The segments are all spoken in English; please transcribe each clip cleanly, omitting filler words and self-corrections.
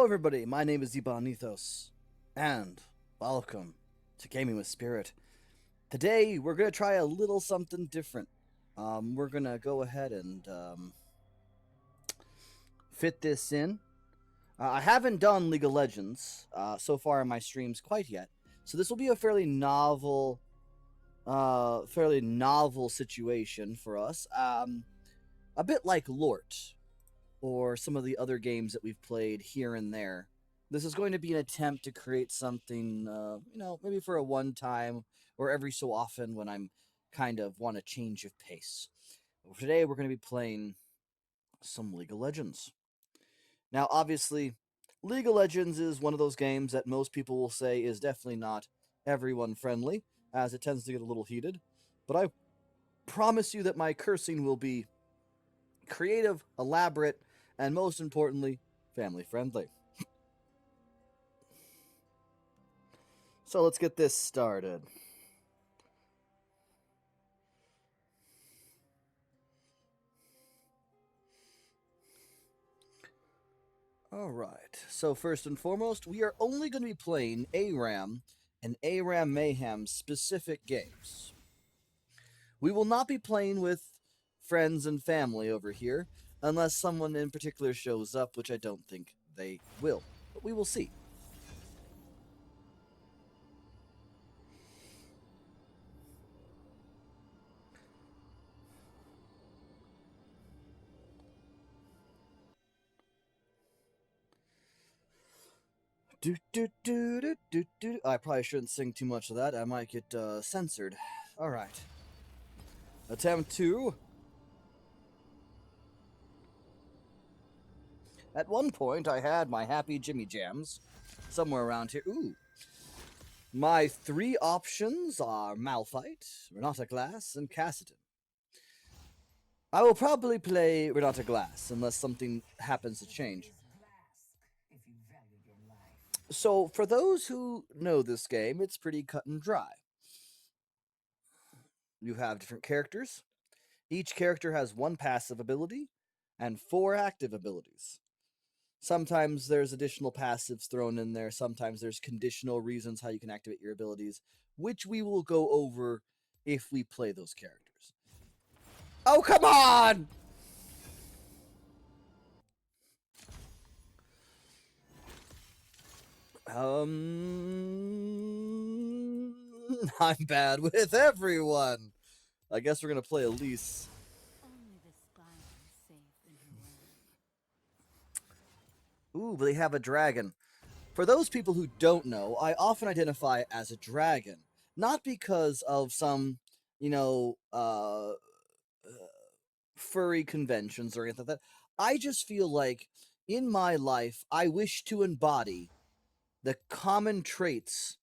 everybody, my name is Ibanithos, and welcome to Gaming with Spirit. Today, we're going to try a little something different. We're going to go ahead and fit this in. I haven't done League of Legends so far in my streams quite yet, so this will be a fairly novel situation for us. A bit like Lort, or some of the other games that we've played here and there. This is going to be an attempt to create something, maybe for a one time or every so often when I'm kind of want a change of pace. Today we're going to be playing some League of Legends. Now, obviously, League of Legends is one of those games that most people will say is definitely not everyone friendly, as it tends to get a little heated. But I promise you that my cursing will be creative, elaborate, and most importantly, family friendly. So let's get this started. Alright, so first and foremost, we are only going to be playing ARAM and ARAM Mayhem specific games. We will not be playing with friends and family over here, unless someone in particular shows up, which I don't think they will. But we will see. I probably shouldn't sing too much of that. I might get censored. Alright. Attempt 2. At one point, I had my happy Jimmy Jams. Somewhere around here. Ooh. My 3 options are Malphite, Renata Glass, and Cassidon. I will probably play Renata Glass, unless something happens to change. So, for those who know this game, it's pretty cut and dry. You have different characters. Each character has 1 passive ability and 4 active abilities. Sometimes there's additional passives thrown in there. Sometimes there's conditional reasons how you can activate your abilities, which we will go over if we play those characters. Oh, come on! I'm bad with everyone. I guess we're gonna play Elise. Ooh, but they have a dragon. For those people who don't know, I often identify as a dragon. Not because of some, furry conventions or anything like that. I just feel like in my life, I wish to embody the common traits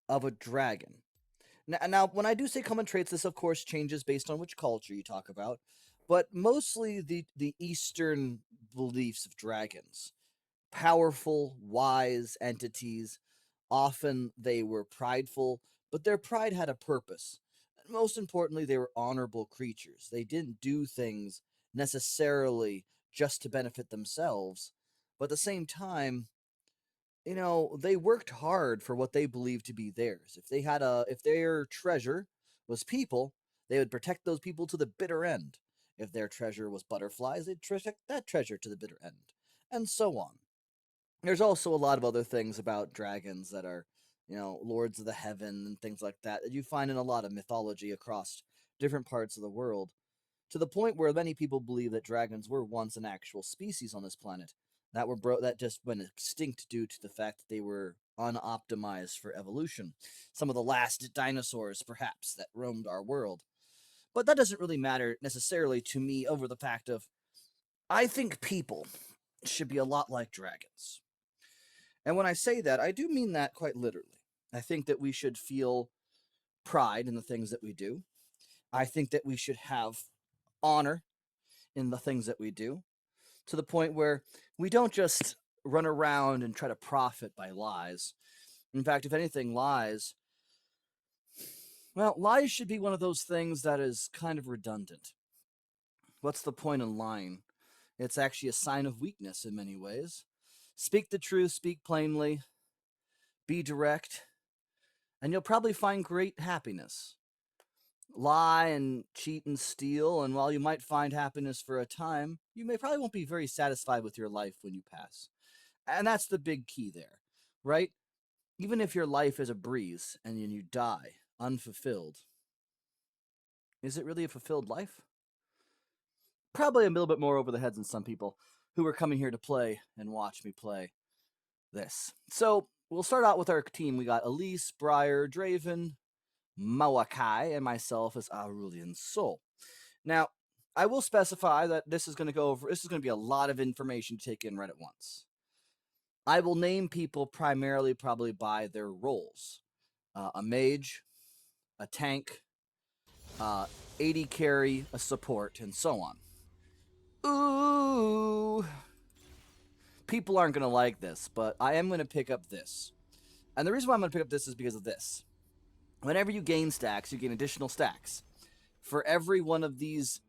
of a dragon. Now, when I do say common traits, this of course changes based on which culture you talk about, but mostly the Eastern beliefs of dragons. Powerful, wise entities. Often they were prideful, but their pride had a purpose. Most importantly, they were honorable creatures. They didn't do things necessarily just to benefit themselves, but at the same time, they worked hard for what they believed to be theirs. If their treasure was people, they would protect those people to the bitter end. If their treasure was butterflies, they'd protect that treasure to the bitter end, and so on. There's also a lot of other things about dragons that are, lords of the heaven and things like that that you find in a lot of mythology across different parts of the world, to the point where many people believe that dragons were once an actual species on this planet that just went extinct due to the fact that they were unoptimized for evolution. Some of the last dinosaurs, perhaps, that roamed our world. But that doesn't really matter necessarily to me over the fact of I think people should be a lot like dragons. And when I say that, I do mean that quite literally. I think that we should feel pride in the things that we do. I think that we should have honor in the things that we do, to the point where we don't just run around and try to profit by lies. In fact, if anything, lies should be one of those things that is kind of redundant. What's the point in lying? It's actually a sign of weakness in many ways. Speak the truth, speak plainly, be direct, and you'll probably find great happiness. Lie and cheat and steal, and while you might find happiness for a time, you may probably won't be very satisfied with your life when you pass. And that's the big key there, right? Even if your life is a breeze and you die unfulfilled, is it really a fulfilled life? Probably a little bit more over the heads than some people who are coming here to play and watch me play this. So we'll start out with our team. We got Elise, Briar, Draven, Mawakai, and myself as Aurelian Soul. Now, I will specify that this is going to be a lot of information to take in right at once. I will name people primarily probably by their roles. A mage, a tank, 80 carry, a support, and so on. Ooh. People aren't going to like this, but I am going to pick up this. And the reason why I'm going to pick up this is because of this. Whenever you gain stacks, you gain additional stacks for every one of these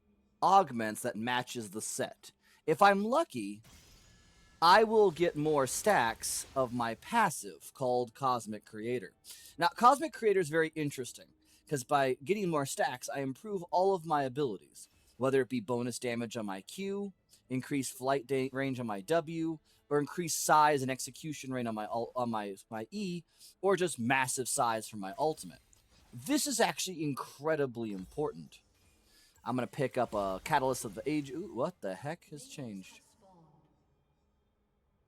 augments that matches the set. If I'm lucky, I will get more stacks of my passive called Cosmic Creator. Now, Cosmic Creator is very interesting because by getting more stacks, I improve all of my abilities, whether it be bonus damage on my Q, increased flight range on my W, or increased size and execution range on my E, or just massive size for my ultimate. This is actually incredibly important. I'm going to pick up a Catalyst of the Age. Ooh, what the heck has changed?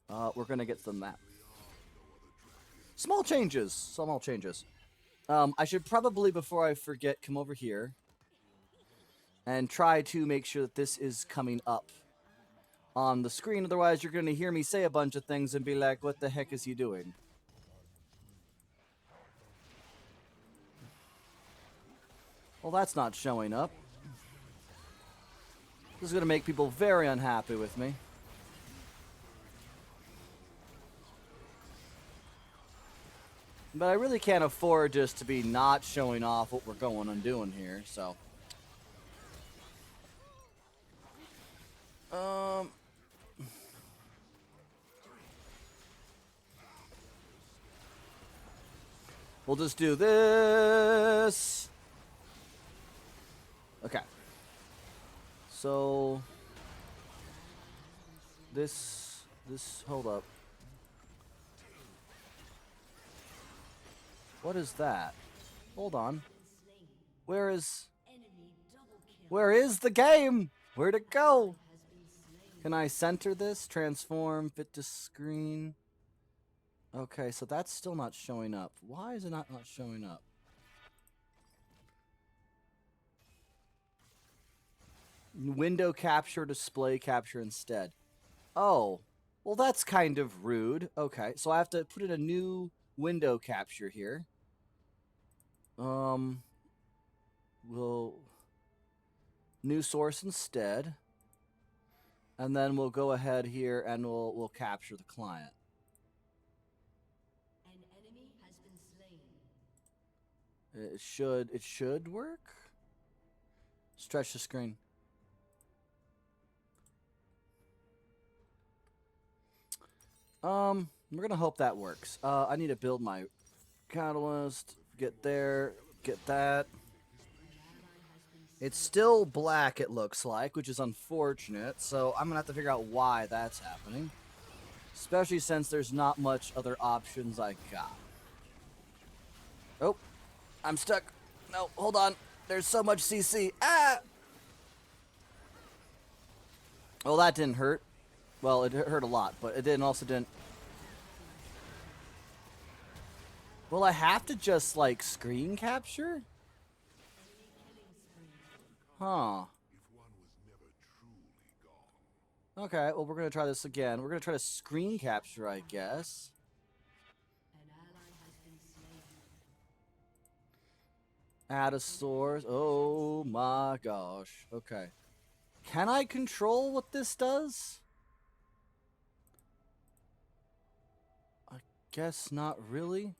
We're going to get some map. Small changes. I should probably, before I forget, come over here and try to make sure that this is coming up on the screen. Otherwise, you're going to hear me say a bunch of things and be like, what the heck is he doing? Well, that's not showing up. This is going to make people very unhappy with me. But I really can't afford just to be not showing off what we're going and doing here, so. We'll just do this. Okay. So this hold up. What is that? Hold on. Where is the game? Where'd it go? Can I center this? Transform, fit to screen. Okay, so that's still not showing up. Why is it not showing up? Window capture, display capture instead. Oh, well that's kind of rude. Okay, so I have to put in a new window capture here. We'll new source instead. And then we'll go ahead here and we'll capture the client. An enemy has been slain. It should work. Stretch the screen. We're gonna hope that works. I need to build my catalyst. Get there. Get that. It's still black, it looks like, which is unfortunate. So I'm gonna have to figure out why that's happening. Especially since there's not much other options I got. Oh, I'm stuck. No, hold on. There's so much CC. Ah! Well, that didn't hurt. Well, it hurt a lot, but it didn't. Will I have to just, like, screen capture? Huh. Okay, well, we're going to try this again. We're going to try to screen capture, I guess. Add a source. Oh my gosh. Okay. Can I control what this does? I guess not really.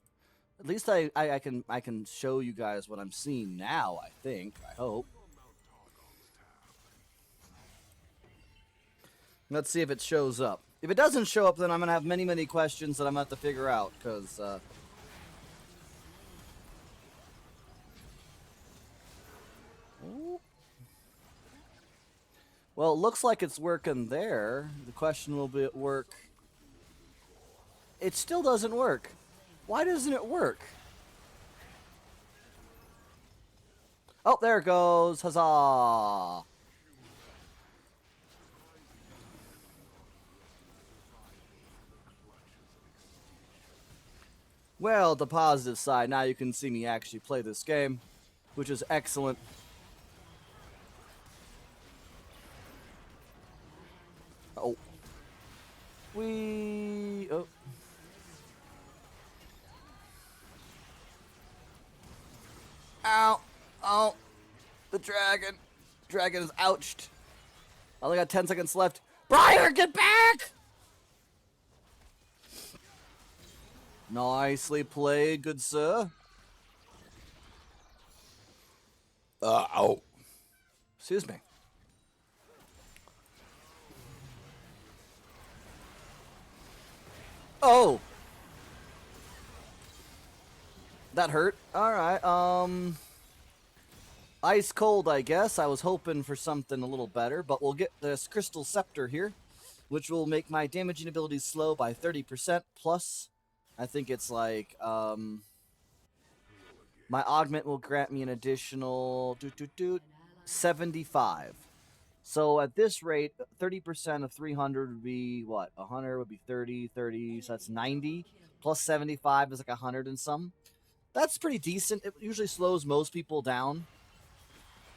At least I can show you guys what I'm seeing now, I think. I hope. Let's see if it shows up. If it doesn't show up, then I'm gonna have many, many questions that I'm gonna have to figure out, because, well, it looks like it's working there. The question will be at work. It still doesn't work. Why doesn't it work? Oh, there it goes. Huzzah! Well, the positive side, now you can see me actually play this game, which is excellent. Oh. Oh. Ow. Oh. The dragon. Dragon is ouched. I only got 10 seconds left. Briar, get back! Nicely played, good sir. Ow. Excuse me. Oh! That hurt. Alright, ice cold, I guess. I was hoping for something a little better, but we'll get this Crystal Scepter here, which will make my damaging abilities slow by 30%, plus, I think it's like, my augment will grant me an additional 75. So at this rate, 30% of 300 would be what? 100 would be 30, 30, so that's 90. Plus 75 is like 100 and some. That's pretty decent. It usually slows most people down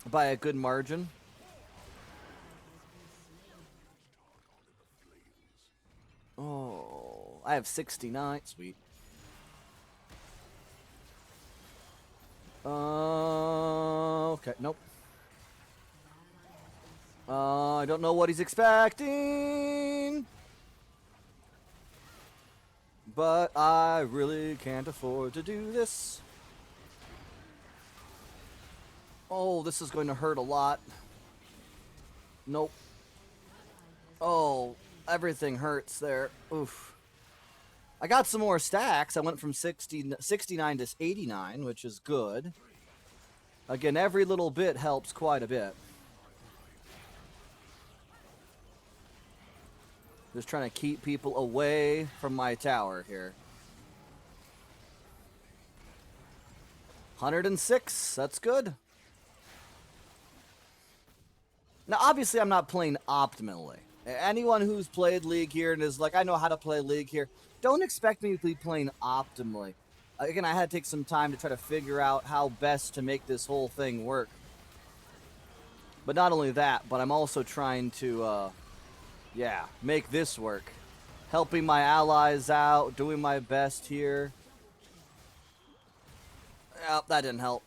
by a good margin. Oh, I have 69. Sweet. Okay, nope. I don't know what he's expecting. But I really can't afford to do this. Oh, this is going to hurt a lot. Nope. Oh, everything hurts there. Oof. I got some more stacks. I went from 69 to 89, which is good. Again, every little bit helps quite a bit. Just trying to keep people away from my tower here. 106, that's good. Now, obviously, I'm not playing optimally. Anyone who's played League here and is like, I know how to play League here, don't expect me to be playing optimally. Again, I had to take some time to try to figure out how best to make this whole thing work. But not only that, but I'm also trying to, yeah, make this work. Helping my allies out, doing my best here. Oh, that didn't help.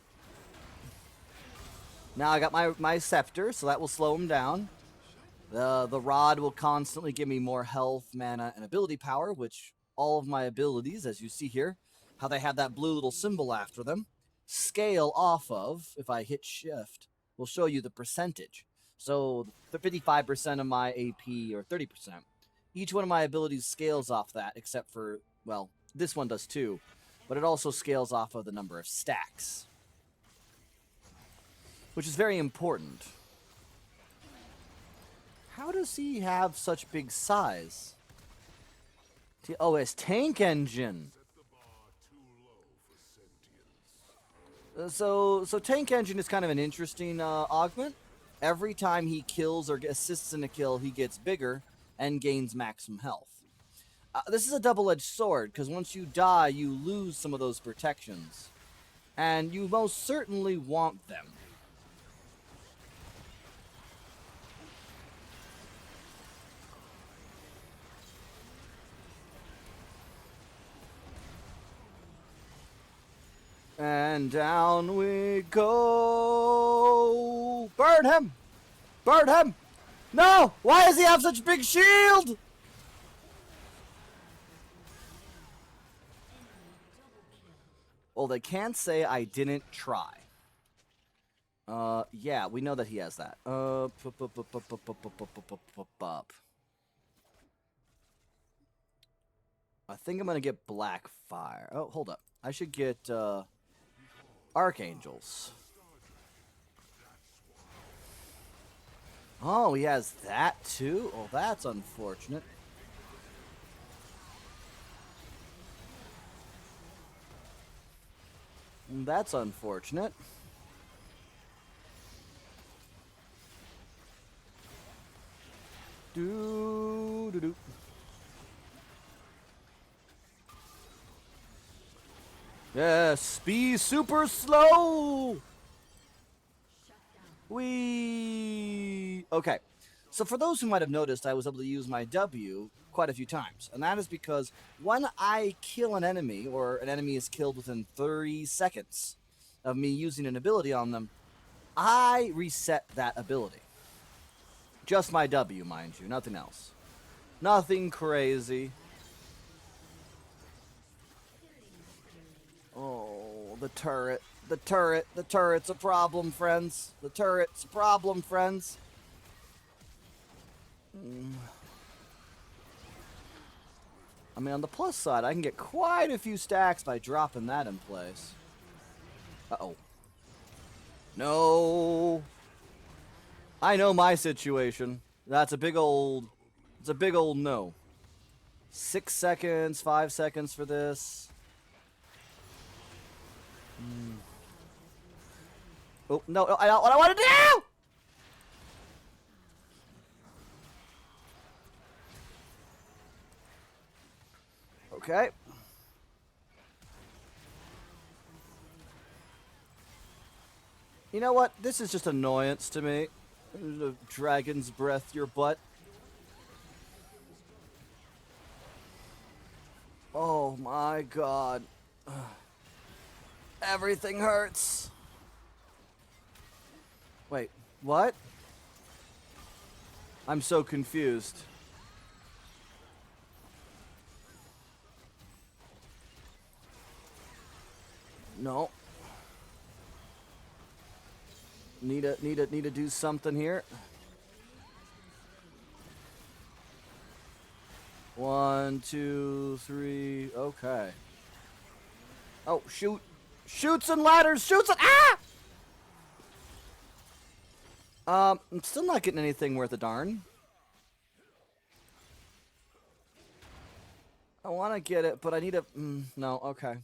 Now I got my scepter, so that will slow him down. The rod will constantly give me more health, mana, and ability power, which all of my abilities, as you see here, how they have that blue little symbol after them, scale off of, if I hit shift, will show you the percentage. So the 55% of my AP, or 30%. Each one of my abilities scales off that, except for, well, this one does too. But it also scales off of the number of stacks, which is very important. How does he have such big size? Oh, his tank engine. So tank engine is kind of an interesting augment. Every time he kills or assists in a kill, he gets bigger and gains maximum health. This is a double-edged sword, because once you die, you lose some of those protections. And you most certainly want them. And down we go. Burn him! Burn him! No! Why does he have such a big shield? Well, they can't say I didn't try. Yeah, we know that he has that. I think I'm gonna get Black Fire. Oh, hold up. I should get Archangels. Oh, he has that too? Oh, that's unfortunate. That's unfortunate. Do do do. Yes, be super slow. Wee. Okay. So for those who might have noticed, I was able to use my W quite a few times. And that is because when I kill an enemy, or an enemy is killed within 30 seconds of me using an ability on them, I reset that ability. Just my W, mind you, nothing else. Nothing crazy. Oh, the turret. The turret. The turret's a problem, friends. The turret's a problem, friends. I mean, on the plus side, I can get quite a few stacks by dropping that in place. Uh-oh. No. I know my situation. That's a big old... It's a big old no. 6 seconds, 5 seconds for this. Oh, no, I don't what I want to do! Okay. You know what? This is just annoyance to me. The dragon's breath your butt. Oh my god. Everything hurts. Wait, what? I'm so confused. No. Need to do something here. 1, 2, 3. Okay. Oh, shoot. Shoots and ladders. Shoots and I'm still not getting anything worth a darn. I want to get it, but I need a... no, okay.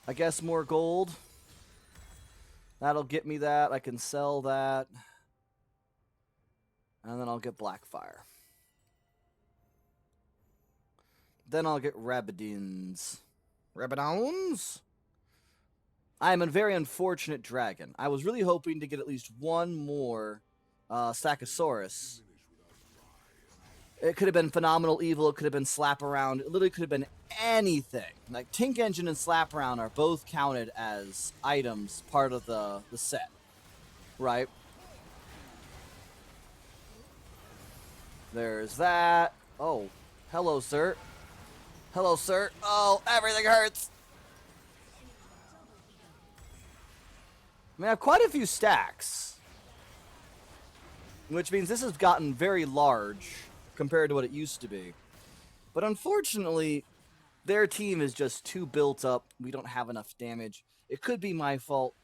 I guess more gold. That'll get me that. I can sell that. And then I'll get Blackfire. Then I'll get Rabadons. Rabadons? I am a very unfortunate dragon. I was really hoping to get at least one more Stackosaurus. It could have been Phenomenal Evil. It could have been Slap Around. It literally could have been anything. Like, Tink Engine and Slap Around are both counted as items part of the set. Right? There's that. Oh, hello, sir. Hello, sir. Oh, everything hurts. I mean, I have quite a few stacks. Which means this has gotten very large compared to what it used to be. But unfortunately, their team is just too built up. We don't have enough damage. It could be my fault.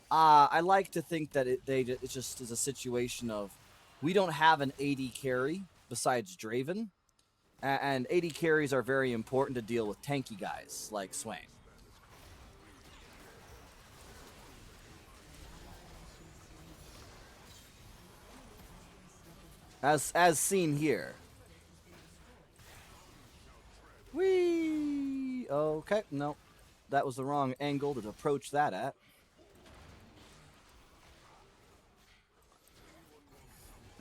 I like to think that it just is a situation of we don't have an AD carry besides Draven. And AD carries are very important to deal with tanky guys like Swain. As seen here. Whee! Okay, no. That was the wrong angle to approach that at.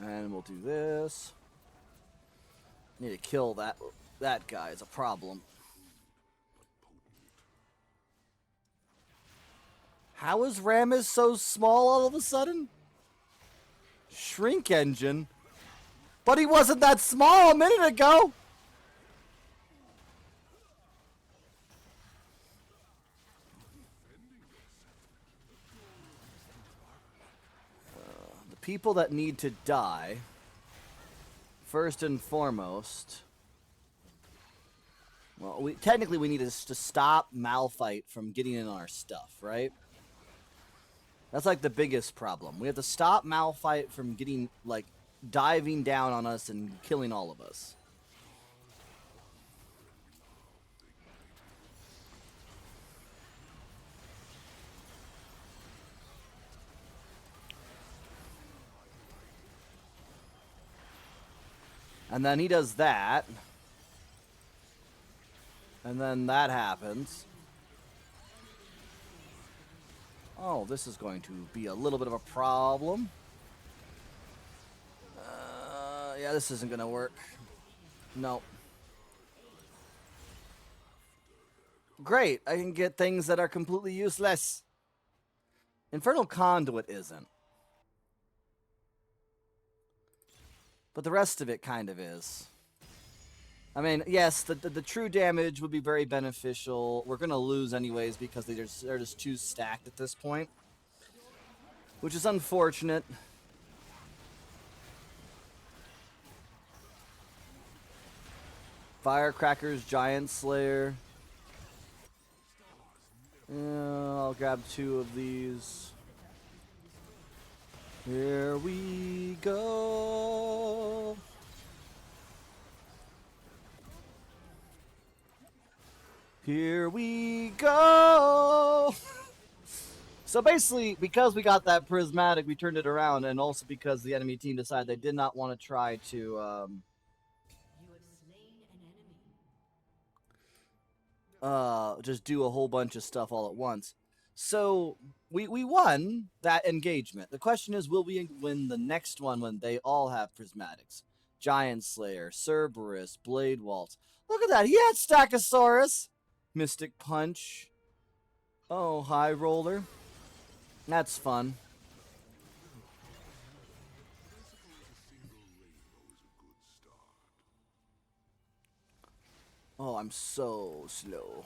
And we'll do this. Need to kill that guy is a problem. How is Rammus so small all of a sudden? Shrink Engine? But he wasn't that small a minute ago! The people that need to die, first and foremost, Well, technically we need to stop Malphite from getting in our stuff, right? That's like the biggest problem. We have to stop Malphite from getting, like, diving down on us and killing all of us. And then he does that. And then that happens. Oh, this is going to be a little bit of a problem. Yeah, this isn't going to work. No. Great, I can get things that are completely useless. Infernal Conduit isn't. But the rest of it kind of is. I mean, yes, the true damage would be very beneficial. We're going to lose anyways because they're just too stacked at this point. Which is unfortunate. Firecrackers, Giant Slayer. Yeah, I'll grab 2 of these. Here we go. Here we go. So basically, because we got that prismatic, we turned it around, and also because the enemy team decided they did not want to try to You have slain an enemy. just do a whole bunch of stuff all at once. So we won that engagement. The question is, will we win the next one when they all have prismatics? Giant Slayer, Cerberus, Blade Waltz. Look at that. He had Stackosaurus. Mystic Punch. Oh, High Roller. That's fun. Oh, I'm so slow.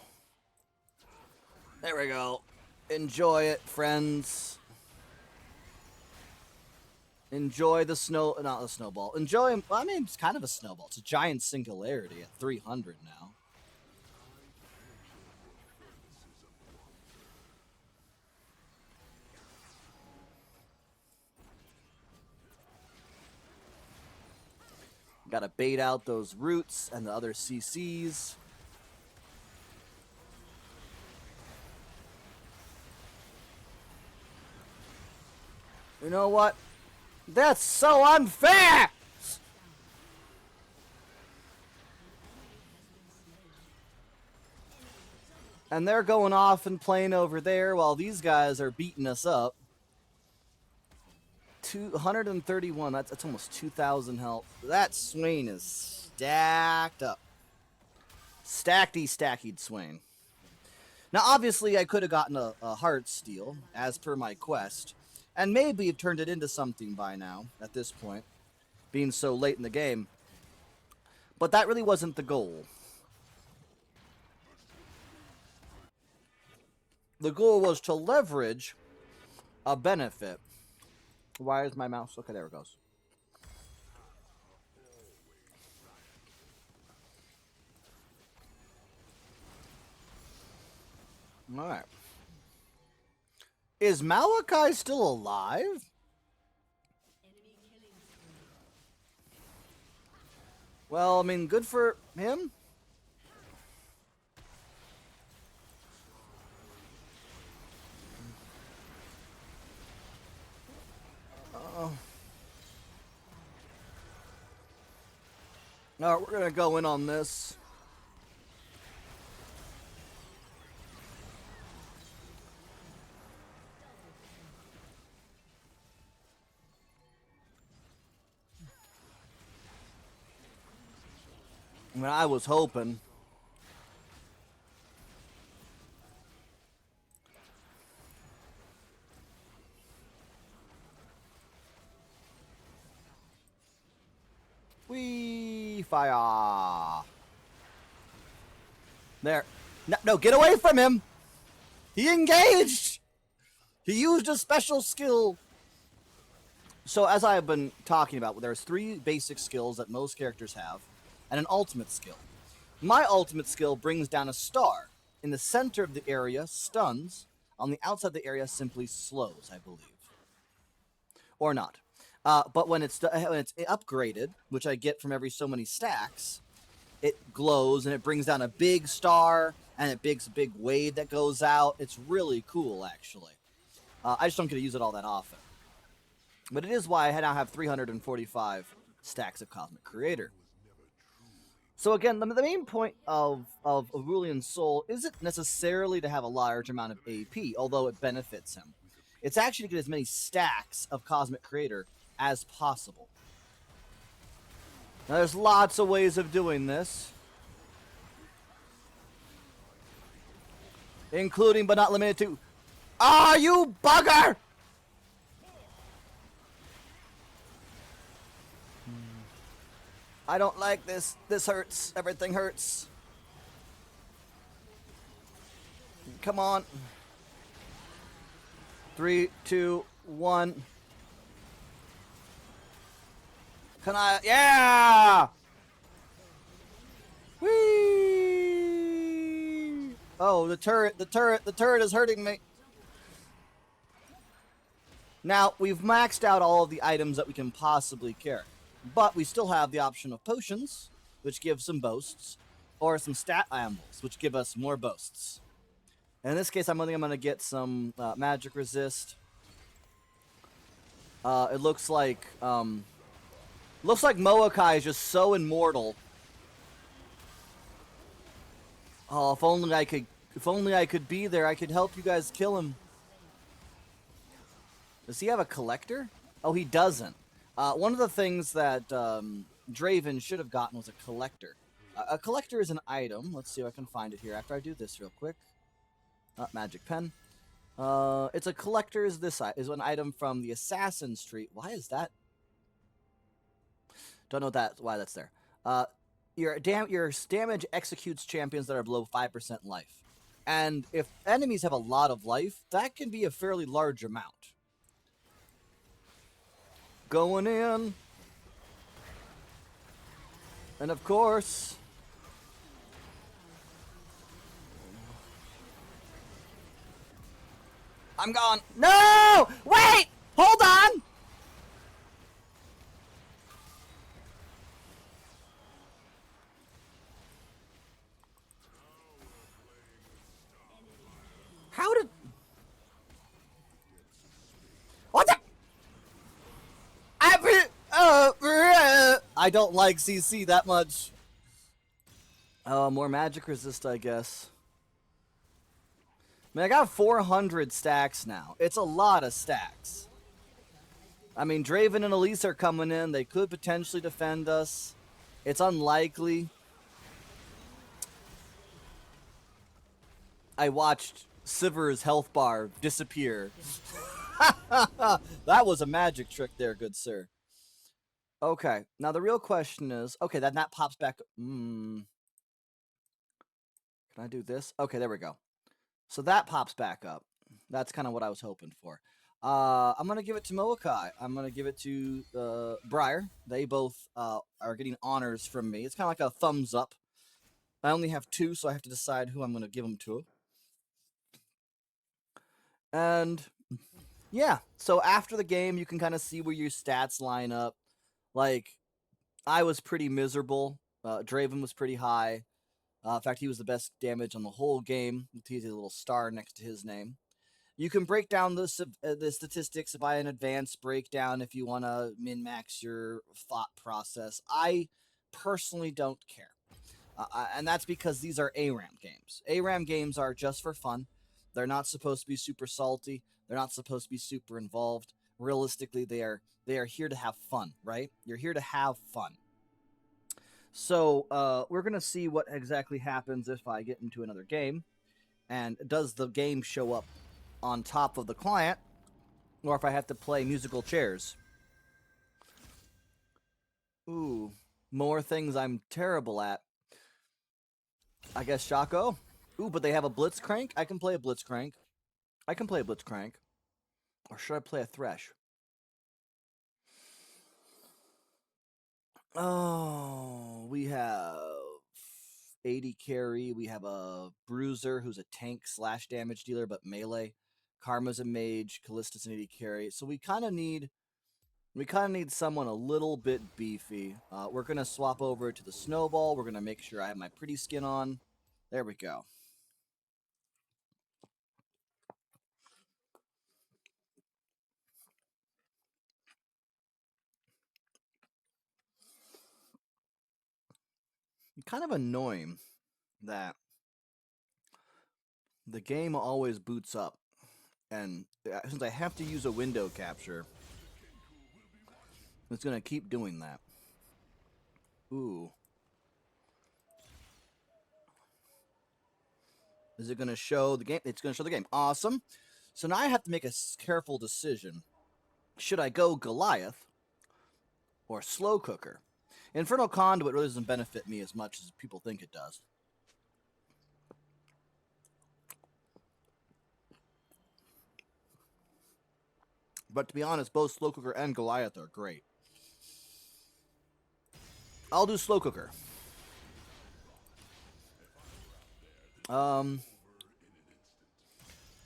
There we go. Enjoy it, friends. Enjoy the snow... Not the snowball. Enjoy... I mean, it's kind of a snowball. It's a giant singularity at 300 now. Gotta bait out those roots and the other CCs. You know what? That's so unfair! And they're going off and playing over there while these guys are beating us up. 231, that's almost 2,000 health. That Swain is stacked up. Stacked Swain. Now, obviously, I could have gotten a heart steal, as per my quest, and maybe have turned it into something by now, at this point, being so late in the game. But that really wasn't the goal. The goal was to leverage a benefit. Why is my mouse? Okay, there it goes. Alright. Is Malachi still alive? Well, I mean, good for him. Alright, we're gonna go in on this. I mean, I was hoping. We fire. There. No, get away from him. He engaged. He used a special skill. So as I've been talking about, there's 3 basic skills that most characters have, and an ultimate skill. My ultimate skill brings down a star. In the center of the area, stuns. On the outside of the area, simply slows, I believe. Or not. But when it's upgraded, which I get from every so many stacks, it glows and it brings down a big star and it brings a big wave that goes out. It's really cool, actually. I just don't get to use it all that often. But it is why I now have 345 stacks of Cosmic Creator. So again, the main point of Aurelian's Soul isn't necessarily to have a large amount of AP, although it benefits him. It's actually to get as many stacks of Cosmic Creator as possible. Now, there's lots of ways of doing this, including but not limited to... Ah, you bugger! I don't like this. This hurts. Everything hurts. Come on. 3, 2, 1. Can I? Yeah! Whee! Oh, the turret is hurting me. Now, we've maxed out all of the items that we can possibly carry. But we still have the option of potions, which give some boasts, or some stat ambles, which give us more boasts. And in this case, I'm going to get some magic resist. It looks like Moakai is just so immortal. Oh, if only I could be there, I could help you guys kill him. Does he have a collector? Oh, he doesn't. One of the things that Draven should have gotten was a collector. A collector is an item. Let's see if I can find it here after I do this real quick. Magic pen. It's a collector. Is an item from the Assassin's Tree. Why is that? Don't know why that's there. Your damage executes champions that are below 5% life. And if enemies have a lot of life, that can be a fairly large amount. Going in. And of course... I'm gone. No! Wait! Hold on! How did... What the... I don't like CC that much. More magic resist, I guess. I mean, I got 400 stacks now. It's a lot of stacks. I mean, Draven and Elise are coming in. They could potentially defend us. It's unlikely. I watched Sivir's health bar disappear. That was a magic trick there, good sir. Okay, now the real question is... Okay, that pops back... Can I do this? Okay, there we go. So that pops back up. That's kind of what I was hoping for. I'm going to give it to Moakai. I'm going to give it to Briar. They both are getting honors from me. It's kind of like a thumbs up. I only have 2, so I have to decide who I'm going to give them to. And yeah, so after the game, you can kind of see where your stats line up. Like, I was pretty miserable. Draven was pretty high. In fact, he was the best damage on the whole game. He's a little star next to his name. You can break down the statistics by an advanced breakdown if you want to min-max your thought process. I personally don't care. And that's because these are ARAM games. ARAM games are just for fun. They're not supposed to be super salty. They're not supposed to be super involved. Realistically, they are here to have fun, right? You're here to have fun. So we're going to see what exactly happens if I get into another game. And does the game show up on top of the client? Or if I have to play musical chairs. Ooh, more things I'm terrible at. I guess Shaco. Ooh, but they have a Blitzcrank? I can play a Blitzcrank. I can play a Blitzcrank. Or should I play a Thresh? Oh, we have AD carry. We have a Bruiser who's a tank slash damage dealer, but melee. Karma's a mage. Callista's an AD carry. So we kind of need someone a little bit beefy. We're gonna swap over to the Snowball. We're gonna make sure I have my pretty skin on. There we go. Kind of annoying that the game always boots up, and since I have to use a window capture, it's gonna keep doing that. Ooh. Is it gonna show the game? It's gonna show the game. Awesome. So now I have to make a careful decision. Should I go Goliath or Slow Cooker? Infernal Conduit really doesn't benefit me as much as people think it does. But to be honest, both Slow Cooker and Goliath are great. I'll do Slow Cooker.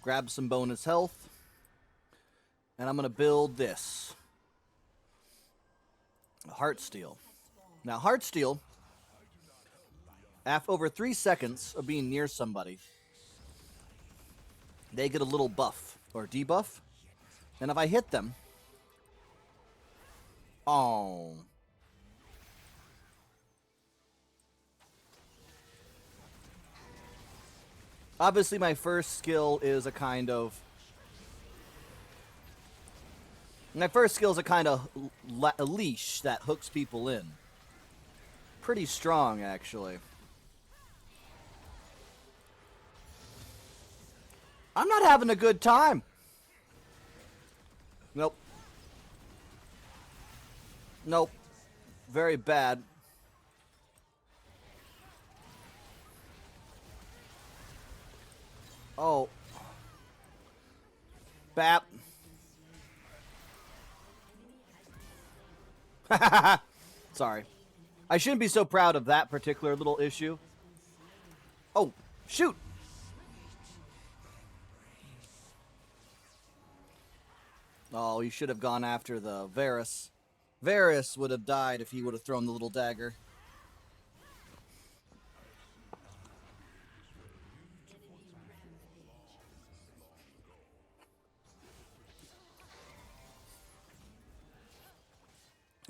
Grab some bonus health. And I'm going to build this. Heartsteel. Now, Heartsteel, after over 3 seconds of being near somebody, they get a little buff or debuff. And if I hit them... Oh. Obviously, my first skill is a kind of... My first skill is a kind of a leash that hooks people in. Pretty strong, actually. I'm not having a good time. Nope. Nope. Very bad. Oh. Bap. Sorry. I shouldn't be so proud of that particular little issue. Oh, shoot! Oh, you should have gone after the Varus. Varus would have died if he would have thrown the little dagger.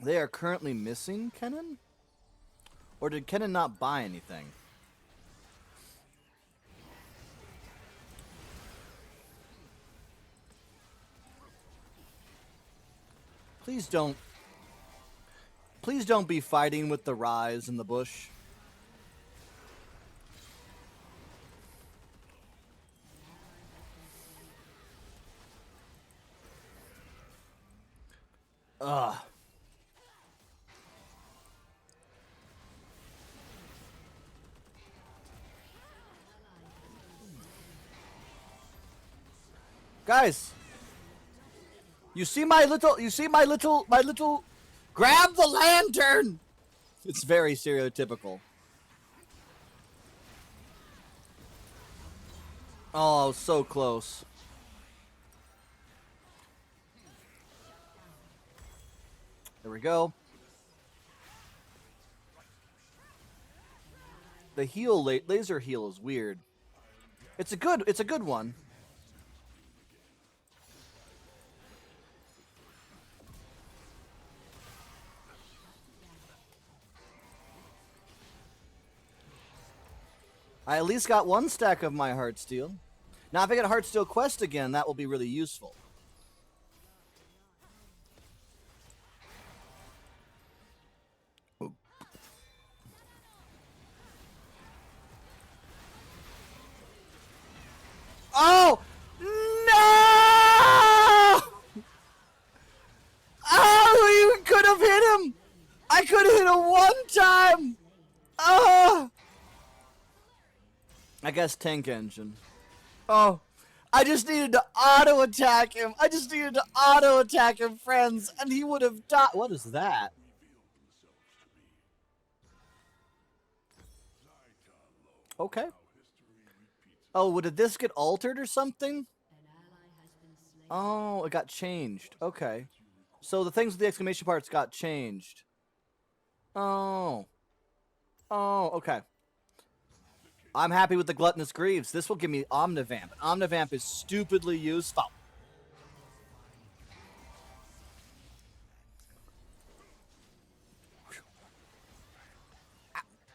They are currently missing Kennen? Or did Kennen not buy anything? Please don't be fighting with the Rise in the bush. Ugh. Guys, you see my little grab the lantern. It's very stereotypical. Oh, so close. There we go. The heal laser heal is weird. It's a good one. I at least got 1 stack of my Heartsteel. Now, if I get a Heartsteel quest again, that will be really useful. Oh! No! Oh, you could have hit him! I could have hit him 1 time! Oh! I guess tank engine. Oh, I just needed to auto attack him. Friends, and he would have died. What is that? Okay. Oh, well, did this get altered or something? Oh, it got changed. Okay. So the things with the exclamation parts got changed. Oh. Oh, okay. I'm happy with the Gluttonous Greaves. This will give me Omnivamp. Omnivamp is stupidly useful.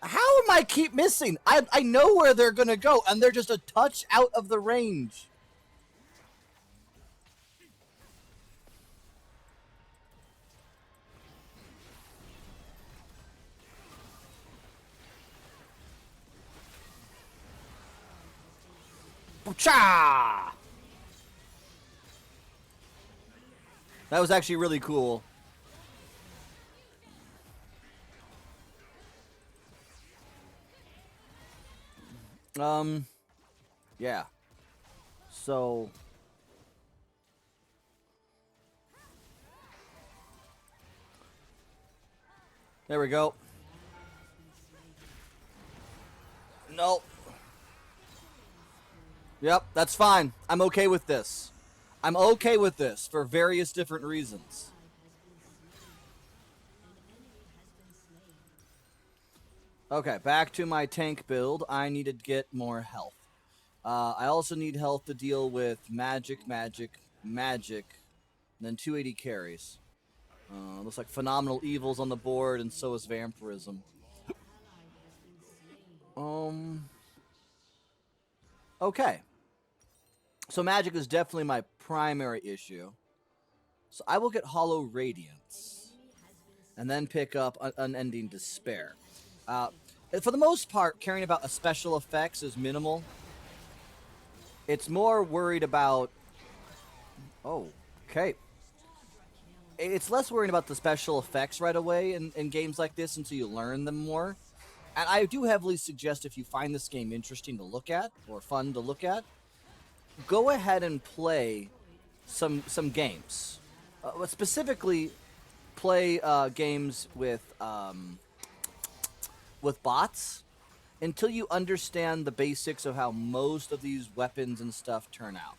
How am I keep missing? I know where they're gonna go, and they're just a touch out of the range. Cha! That was actually really cool. Yeah. So there we go. Nope. Yep, that's fine. I'm okay with this. I'm okay with this for various different reasons. Okay, back to my tank build. I need to get more health. I also need health to deal with magic, and then 280 carries. Looks like Phenomenal Evil's on the board, and so is Vampirism. Okay. So magic is definitely my primary issue. So I will get Hollow Radiance, and then pick up Unending Despair. For the most part, caring about a special effects is minimal. It's more worried about... Oh, okay. It's less worried about the special effects right away in games like this until you learn them more. And I do heavily suggest if you find this game interesting to look at, or fun to look at, go ahead and play some games. Specifically, play games with bots until you understand the basics of how most of these weapons and stuff turn out.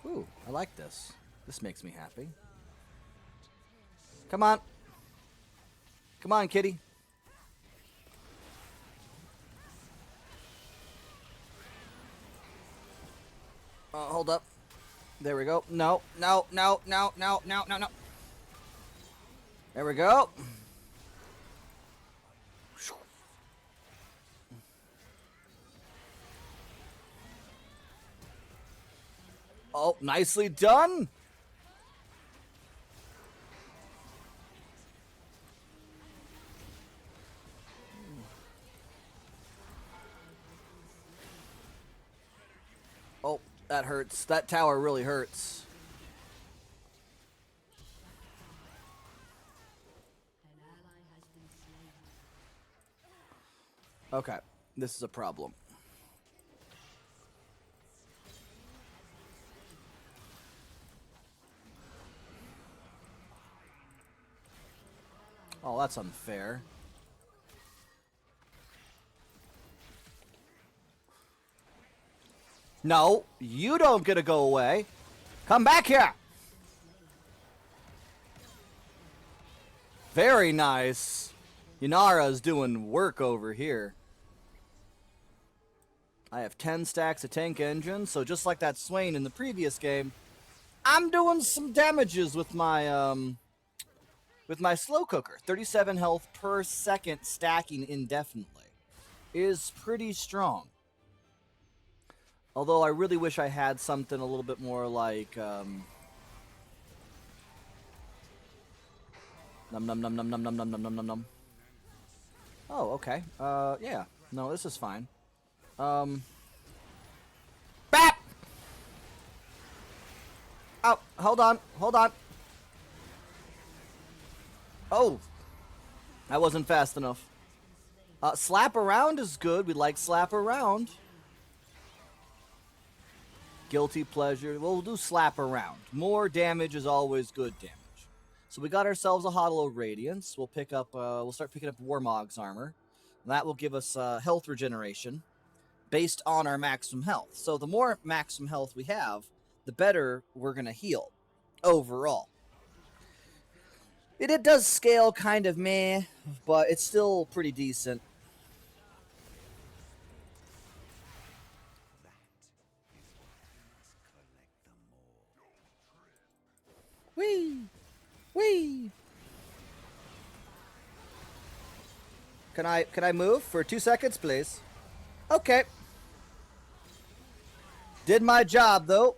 Ooh, I like this. This makes me happy. Come on. Come on, kitty. Hold up. There we go. No, no, no, no, no, no, no, no. There we go. Oh, nicely done. Oh, that hurts. That tower really hurts. Okay, this is a problem. Oh, that's unfair. No, you don't get to go away. Come back here. Very nice. Yanara's doing work over here. I have 10 stacks of tank engine, so just like that Swain in the previous game, I'm doing some damages with my slow cooker. 37 health per second stacking indefinitely is pretty strong. Although I really wish I had something a little bit more like num num num num num num num num num num num. Oh, okay. Yeah. No, this is fine. BAP! Oh, hold on. Hold on. Oh. I wasn't fast enough. Slap around is good. We like slap around. Guilty pleasure. We'll do slap around. More damage is always good damage. So we got ourselves a Hollow Radiance. We'll pick up. We'll start picking up Warmog's armor. And that will give us health regeneration based on our maximum health. So the more maximum health we have, the better we're gonna heal overall. It does scale kind of meh, but it's still pretty decent. Whee! Whee! Can I move for 2 seconds, please? Okay. Did my job though.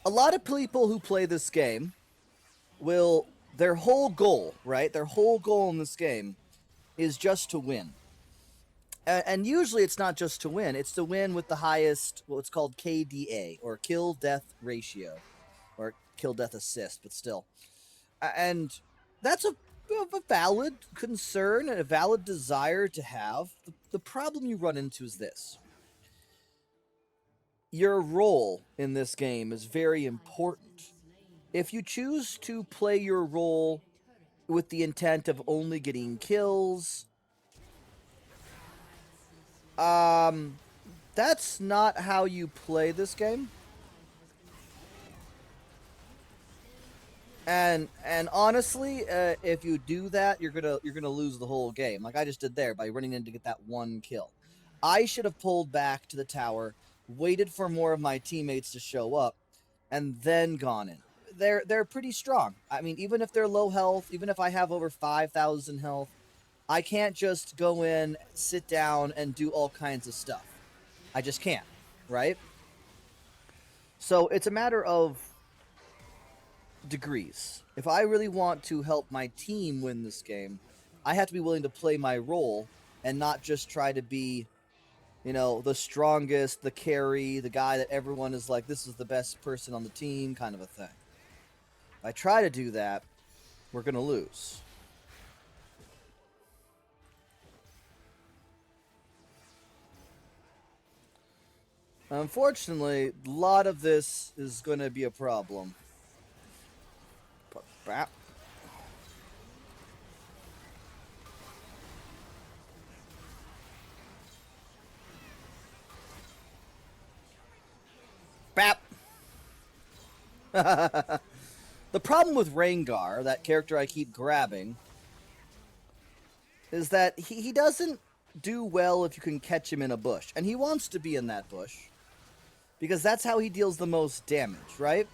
A lot of people who play this game will their whole goal, right? Their whole goal in this game is just to win. And usually it's not just to win, it's to win with the highest, what's called KDA, or kill death ratio, or kill death assist, but still. And that's a valid concern and a valid desire to have. The problem you run into is this. Your role in this game is very important. If you choose to play your role with the intent of only getting kills, that's not how you play this game. And honestly, if you do that, you're gonna lose the whole game, like I just did there by running in to get that one kill. I should have pulled back to the tower, waited for more of my teammates to show up, and then gone in. They're pretty strong. I mean, even if they're low health, even if I have over 5,000 health, I can't just go in, sit down, and do all kinds of stuff. I just can't, right? So it's a matter of degrees. If I really want to help my team win this game, I have to be willing to play my role and not just try to be, the strongest, the carry, the guy that everyone is like, this is the best person on the team, kind of a thing. If I try to do that, we're going to lose. Unfortunately, a lot of this is going to be a problem. Bap. Bap. The problem with Rengar, that character I keep grabbing, is that he doesn't do well if you can catch him in a bush. And he wants to be in that bush, because that's how he deals the most damage, right?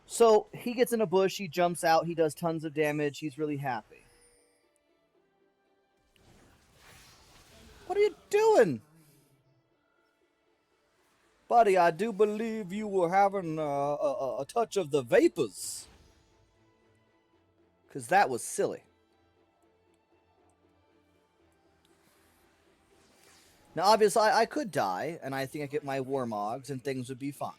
So he gets in a bush, he jumps out, he does tons of damage, he's really happy. What are you doing? Buddy, I do believe you were having a touch of the vapors. Because that was silly. Now, obviously, I could die, and I think I get my Warmogs, and things would be fine.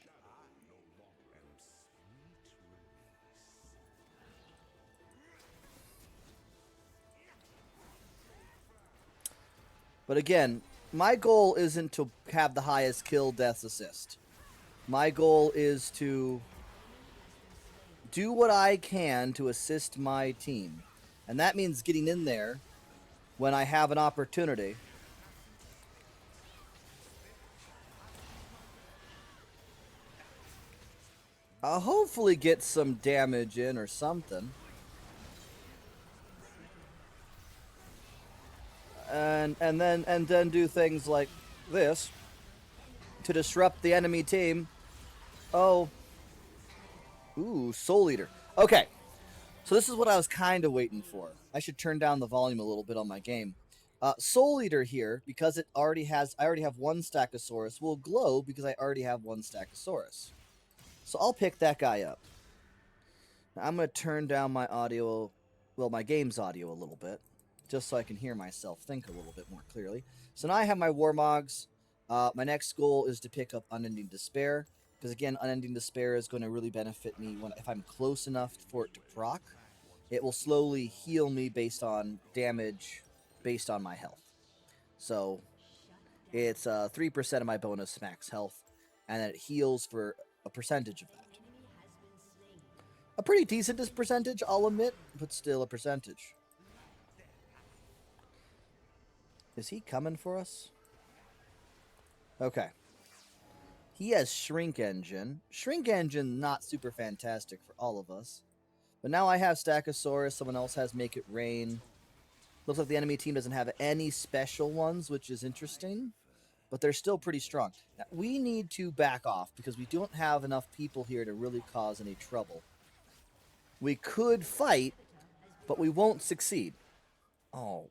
But again, my goal isn't to have the highest kill death assist. My goal is to do what I can to assist my team. And that means getting in there when I have an opportunity. I'll hopefully get some damage in or something. And then do things like this to disrupt the enemy team. Oh. Ooh, Soul Eater. Okay. So this is what I was kind of waiting for. I should turn down the volume a little bit on my game. Soul Eater here, because I already have one Stackosaurus, will glow because I already have one Stackosaurus. So I'll pick that guy up. Now I'm going to turn down my audio, well, my game's audio a little bit, just so I can hear myself think a little bit more clearly. So now I have my Warmogs. My next goal is to pick up Unending Despair, because again, Unending Despair is going to really benefit me if I'm close enough for it to proc. It will slowly heal me based on damage, based on my health. So it's 3% of my bonus max health. and it heals for a percentage of that. A pretty decent percentage, I'll admit, but still a percentage. Is he coming for us? Okay. He has Shrink Engine. Shrink Engine, not super fantastic for all of us. But now I have Stackosaurus, someone else has Make It Rain. Looks like the enemy team doesn't have any special ones, which is interesting. But they're still pretty strong. Now, we need to back off because we don't have enough people here to really cause any trouble. We could fight, but we won't succeed. Oh.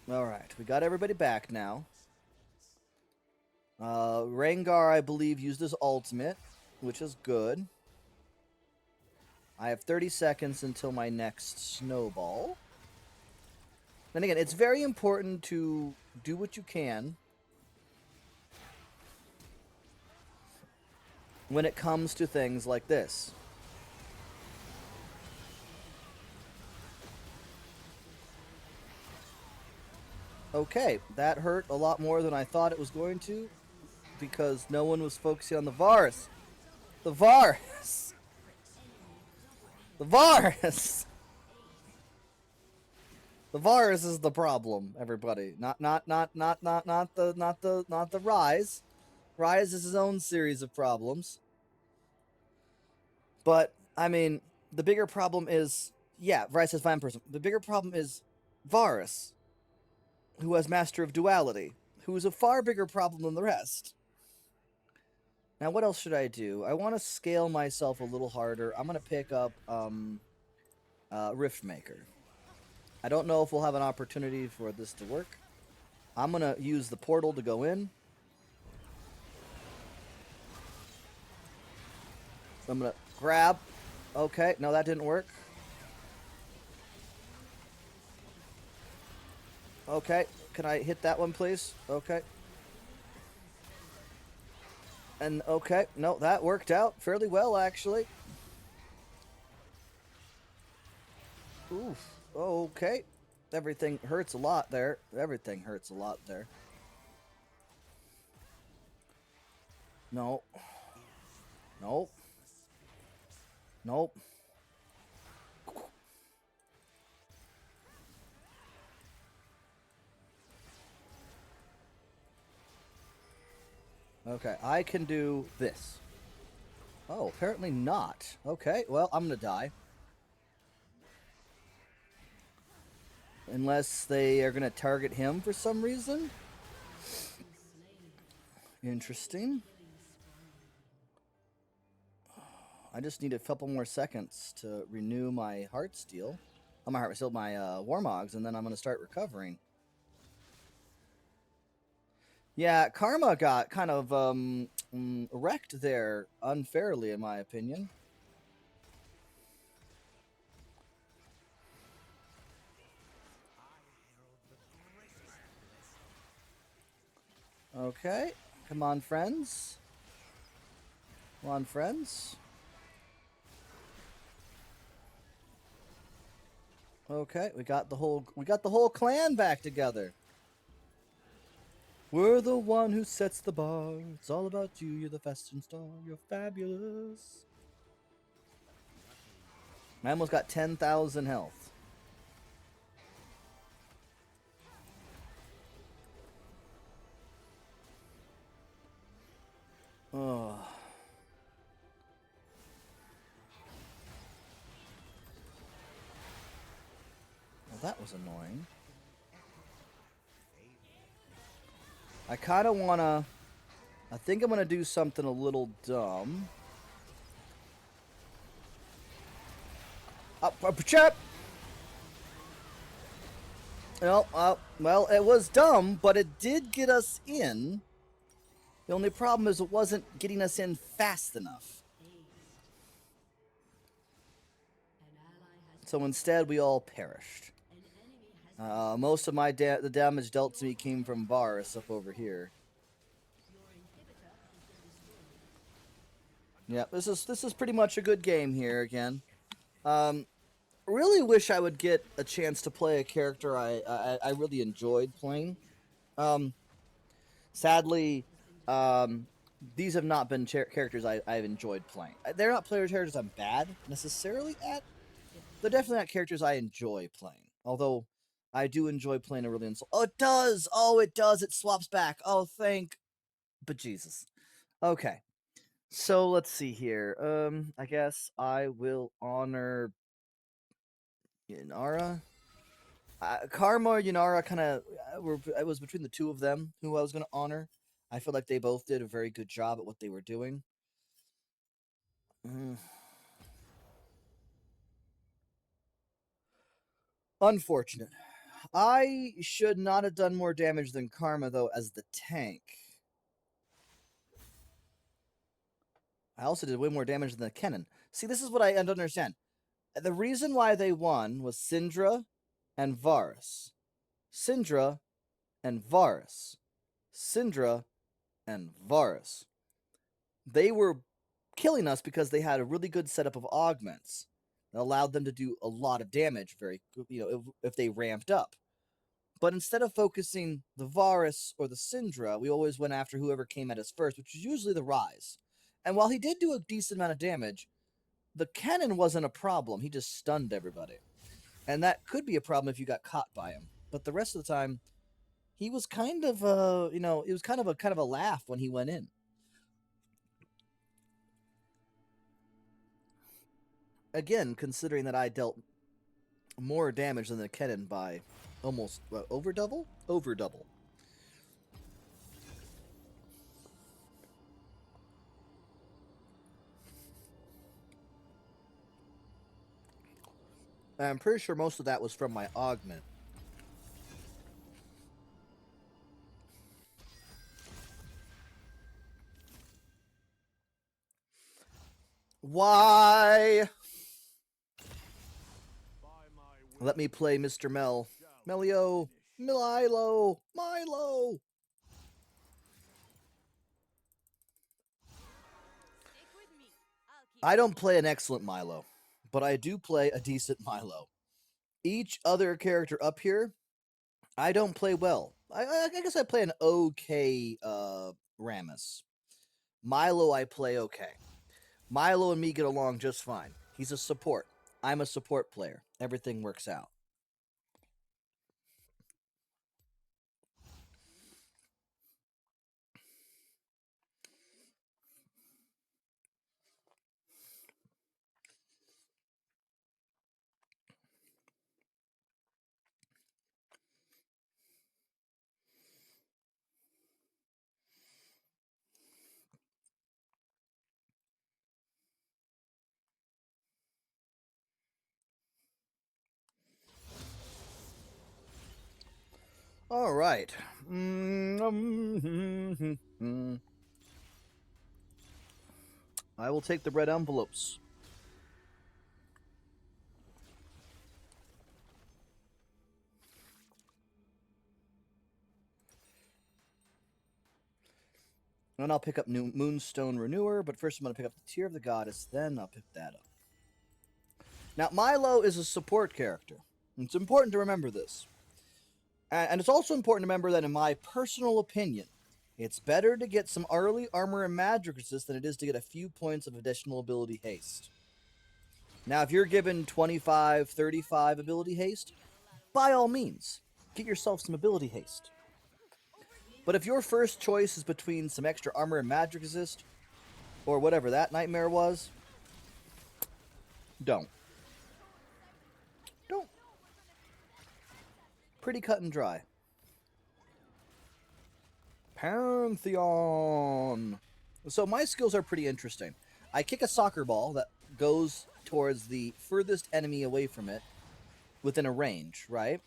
Alright, we got everybody back now. Rengar, I believe, used his ultimate, which is good. I have 30 seconds until my next snowball. Then again, it's very important to do what you can when it comes to things like this. Okay, that hurt a lot more than I thought it was going to, because no one was focusing on the Varus. The Varus! The Varus! The Varus is the problem, everybody. Not the Rise. Rise is his own series of problems. But, I mean, the bigger problem is, yeah, Rise has 5%. The bigger problem is Varus, who has Master of Duality, who is a far bigger problem than the rest. Now, what else should I do? I want to scale myself a little harder. I'm going to pick up Riftmaker. I don't know if we'll have an opportunity for this to work. I'm going to use the portal to go in. I'm going to grab. Okay, no, that didn't work. Okay, can I hit that one, please? Okay. And, okay, no, that worked out fairly well, actually. Oof, okay. Everything hurts a lot there. Everything hurts a lot there. No. Nope. Nope. Okay, I can do this. Oh, apparently not. Okay, well, I'm gonna die. Unless they are gonna target him for some reason. Interesting. I just need a couple more seconds to renew my Heartsteel. Oh, my Heartsteel, my Warmogs, and then I'm gonna start recovering. Yeah, Karma got kind of wrecked there unfairly, in my opinion. Okay, come on, friends. Come on, friends. Okay, we got the whole clan back together. We're the one who sets the bar. It's all about you. You're the fashion star. You're fabulous. I almost got 10,000 health. Oh. Well, that was annoying. I kind of want to... I think I'm going to do something a little dumb. Chap! No, well, it was dumb, but it did get us in. The only problem is it wasn't getting us in fast enough. So instead, we all perished. Most of my the damage dealt to me came from Varus up over here. Yeah, this is pretty much a good game here again. really wish I would get a chance to play a character I really enjoyed playing. Um, Sadly, um, these have not been characters I've enjoyed playing. They're not characters I'm bad necessarily at. They're definitely not characters I enjoy playing. Although I do enjoy playing Aurelion Sol. Oh, it does! Oh, it does! It swaps back. Oh, thank. But Jesus. Okay. So let's see here. I guess I will honor Inara. Karma or Yanara kind of were. I was between the two of them who I was going to honor. I feel like they both did a very good job at what they were doing. Mm. Unfortunate. I should not have done more damage than Karma though as the tank. I also did way more damage than the Kennen. See, this is what I don't understand. The reason why they won was Syndra and Varus. Syndra and Varus. Syndra and Varus. They were killing us because they had a really good setup of augments that allowed them to do a lot of damage very, if they ramped up. But instead of focusing the Varus or the Syndra, we always went after whoever came at us first, which was usually the Rise. And while he did do a decent amount of damage, the Cannon wasn't a problem. He just stunned everybody. And that could be a problem if you got caught by him. But the rest of the time, he was kind of it was kind of a laugh when he went in. Again, considering that I dealt more damage than the Kennen by almost over double? Over double. And I'm pretty sure most of that was from my augment. Why? Let me play Mr. Mel. Melio. Milo. I don't play an excellent Milo, but I do play a decent Milo. Each other character up here, I don't play well. I guess I play an okay Rammus. Milo, I play okay. Milo and me get along just fine. He's a support. I'm a support player. Everything works out. All right. I will take the red envelopes. And I'll pick up new Moonstone Renewer, but first I'm going to pick up the Tear of the Goddess, then I'll pick that up. Now, Milo is a support character. It's important to remember this. And it's also important to remember that, in my personal opinion, it's better to get some early armor and magic resist than it is to get a few points of additional ability haste. Now, if you're given 25, 35 ability haste, by all means, get yourself some ability haste. But if your first choice is between some extra armor and magic resist, or whatever that nightmare was, don't. Don't. Pretty cut and dry. Pantheon. So my skills are pretty interesting. I kick a soccer ball that goes towards the furthest enemy away from it within a range, right?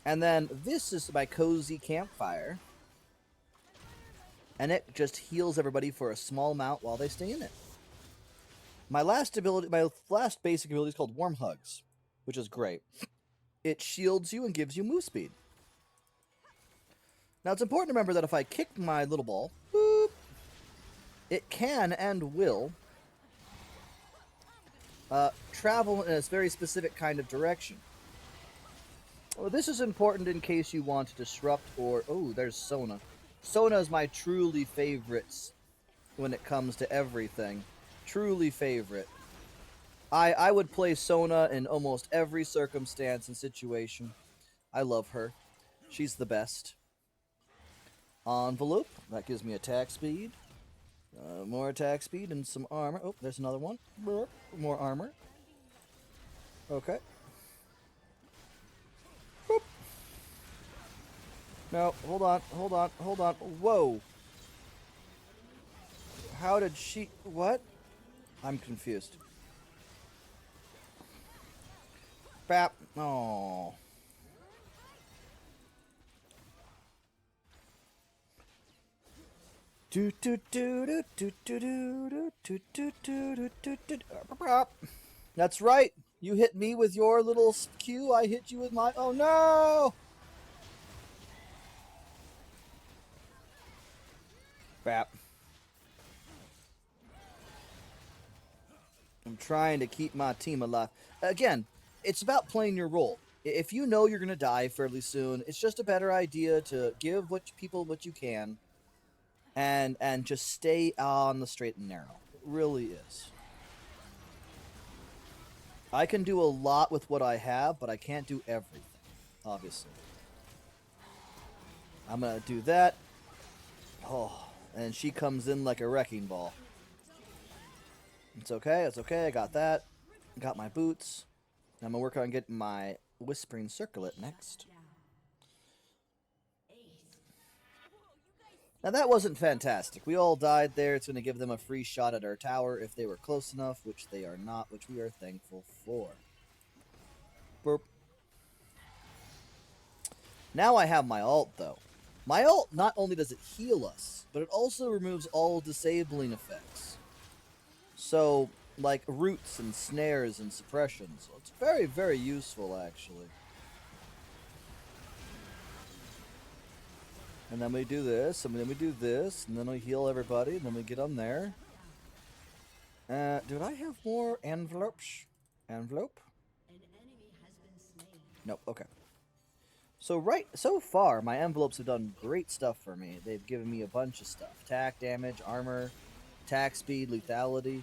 And then this is my cozy campfire. And it just heals everybody for a small amount while they stay in it. My last basic ability is called Warm Hugs, which is great. It shields you and gives you move speed. Now, it's important to remember that if I kick my little ball, boop, it can and will travel in a very specific kind of direction. Well, this is important in case you want to disrupt or... Oh, there's Sona. Sona is my truly favorites when it comes to everything. Truly favorite. I would play Sona in almost every circumstance and situation. I love her. She's the best. Envelope. That gives me attack speed. More attack speed and some armor. Oh, there's another one. More armor. Okay. Boop. No, hold on, hold on, hold on. Whoa. How did she... What? I'm confused. Bap. Oh. Do do do do do do do do do do do do do. That's right. You hit me with your little Q. I hit you with my... Oh no! Bap. I'm trying to keep my team alive. Again, it's about playing your role. If you know you're going to die fairly soon, it's just a better idea to give people what you can and just stay on the straight and narrow. It really is. I can do a lot with what I have, but I can't do everything, obviously. I'm going to do that. Oh, and she comes in like a wrecking ball. It's okay, it's okay, I got that. Got my boots. I'm gonna work on getting my Whispering Circlet next. Now that wasn't fantastic. We all died there. It's gonna give them a free shot at our tower if they were close enough, which they are not, which we are thankful for. Burp. Now I have my ult, though. My ult not only does it heal us, but it also removes all disabling effects. So, like roots and snares and suppressions. So it's very, very useful, actually. And then we do this, and then we do this, and then we heal everybody, and then we get on there. Did I have more envelopes? Envelope? Nope, okay. So far, my envelopes have done great stuff for me. They've given me a bunch of stuff. Attack damage, armor, attack speed, lethality.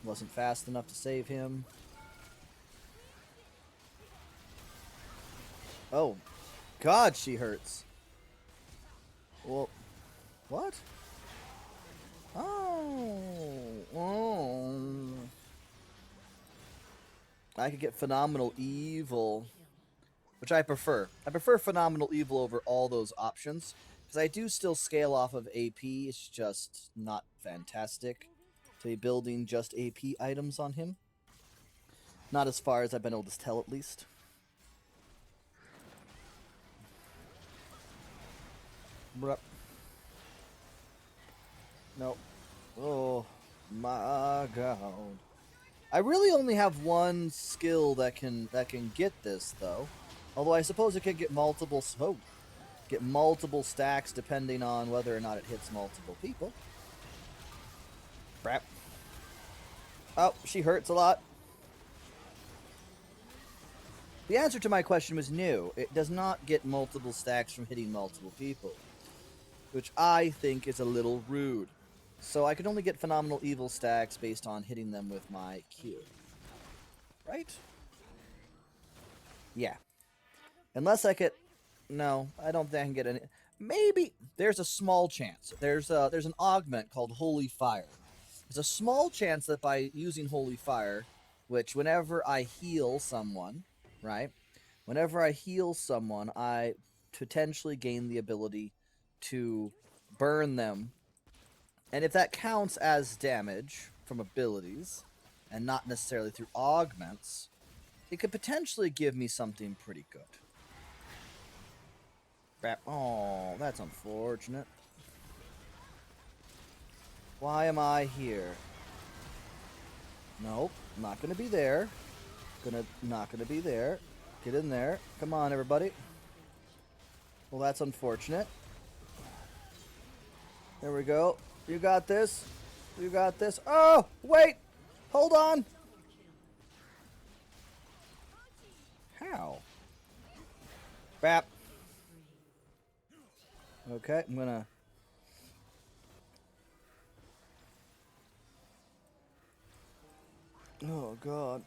Wasn't fast enough to save him. Oh, God, she hurts. Well, what? Oh. I could get Phenomenal Evil, which I prefer. I prefer Phenomenal Evil over all those options, because I do still scale off of AP. It's just not fantastic to be building just AP items on him. Not as far as I've been able to tell, at least. Bruh. Nope. Oh my God. I really only have one skill that can get this, though. Although I suppose it could get multiple stacks depending on whether or not it hits multiple people. Crap. Oh, she hurts a lot. The answer to my question was no. It does not get multiple stacks from hitting multiple people, which I think is a little rude. So I could only get Phenomenal Evil stacks based on hitting them with my Q. Right? Yeah. Unless I could... No, I don't think I can get any... Maybe there's a small chance. There's an augment called Holy Fire. There's a small chance that by using Holy Fire, which whenever I heal someone, right? Whenever I heal someone, I potentially gain the ability to burn them. And if that counts as damage from abilities, and not necessarily through augments, it could potentially give me something pretty good. Oh, that's unfortunate. Why am I here? Nope, not gonna be there. Not gonna be there. Get in there. Come on, everybody. Well, that's unfortunate. There we go. You got this. You got this. Oh, wait! Hold on! How? Bap. Okay, I'm gonna... Oh, God.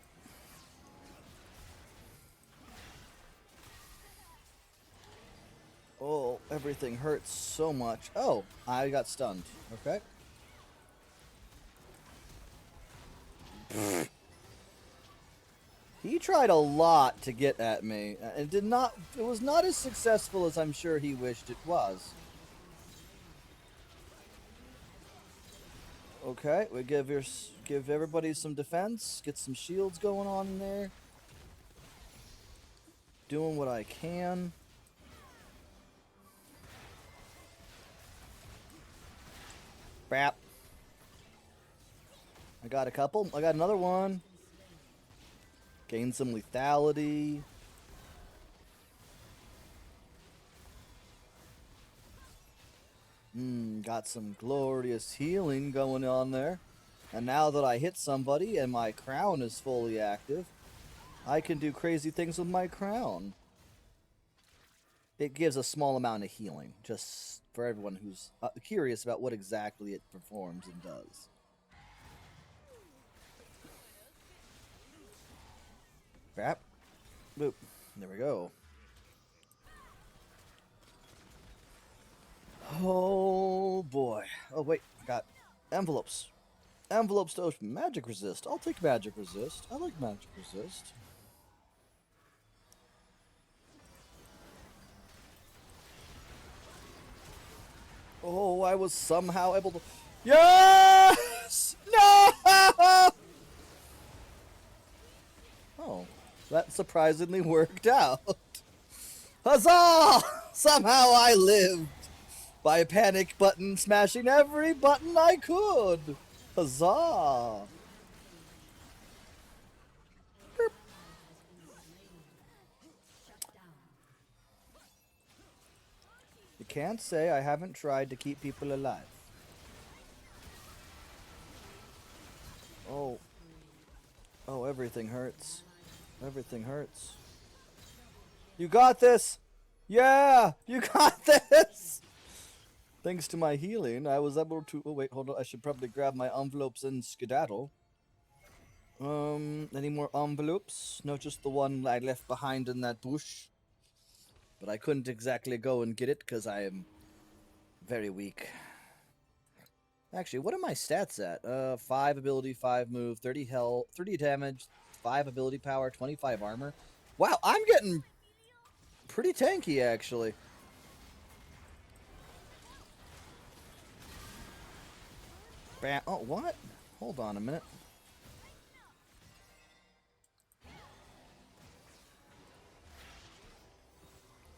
Oh, everything hurts so much. Oh, I got stunned. Okay. He tried a lot to get at me. It did not. It was not as successful as I'm sure he wished it was. Okay, we give everybody some defense. Get some shields going on in there. Doing what I can. Crap. I got a couple. I got another one. Gain some lethality. Got some glorious healing going on there. And now that I hit somebody and my crown is fully active, I can do crazy things with my crown. It gives a small amount of healing, just for everyone who's curious about what exactly it performs and does. Crap. Boop. There we go. Oh boy. Oh wait, I got envelopes. Envelopes to open. Magic resist. I'll take magic resist. I like magic resist. Oh, I was somehow able to... Yes! No! Oh, that surprisingly worked out. Huzzah! Somehow I lived by panic button smashing every button I could. Huzzah! Burp. You can't say I haven't tried to keep people alive. Oh. Oh, everything hurts. Everything hurts. You got this! Yeah! You got this! Thanks to my healing, I was able to... Oh, wait, hold on. I should probably grab my envelopes and skedaddle. Any more envelopes? No, just the one I left behind in that bush. But I couldn't exactly go and get it because I am very weak. Actually, what are my stats at? 5 ability, 5 move, 30 health, 30 damage, 5 ability power, 25 armor. Wow, I'm getting pretty tanky, actually. Bam. Oh, what? Hold on a minute.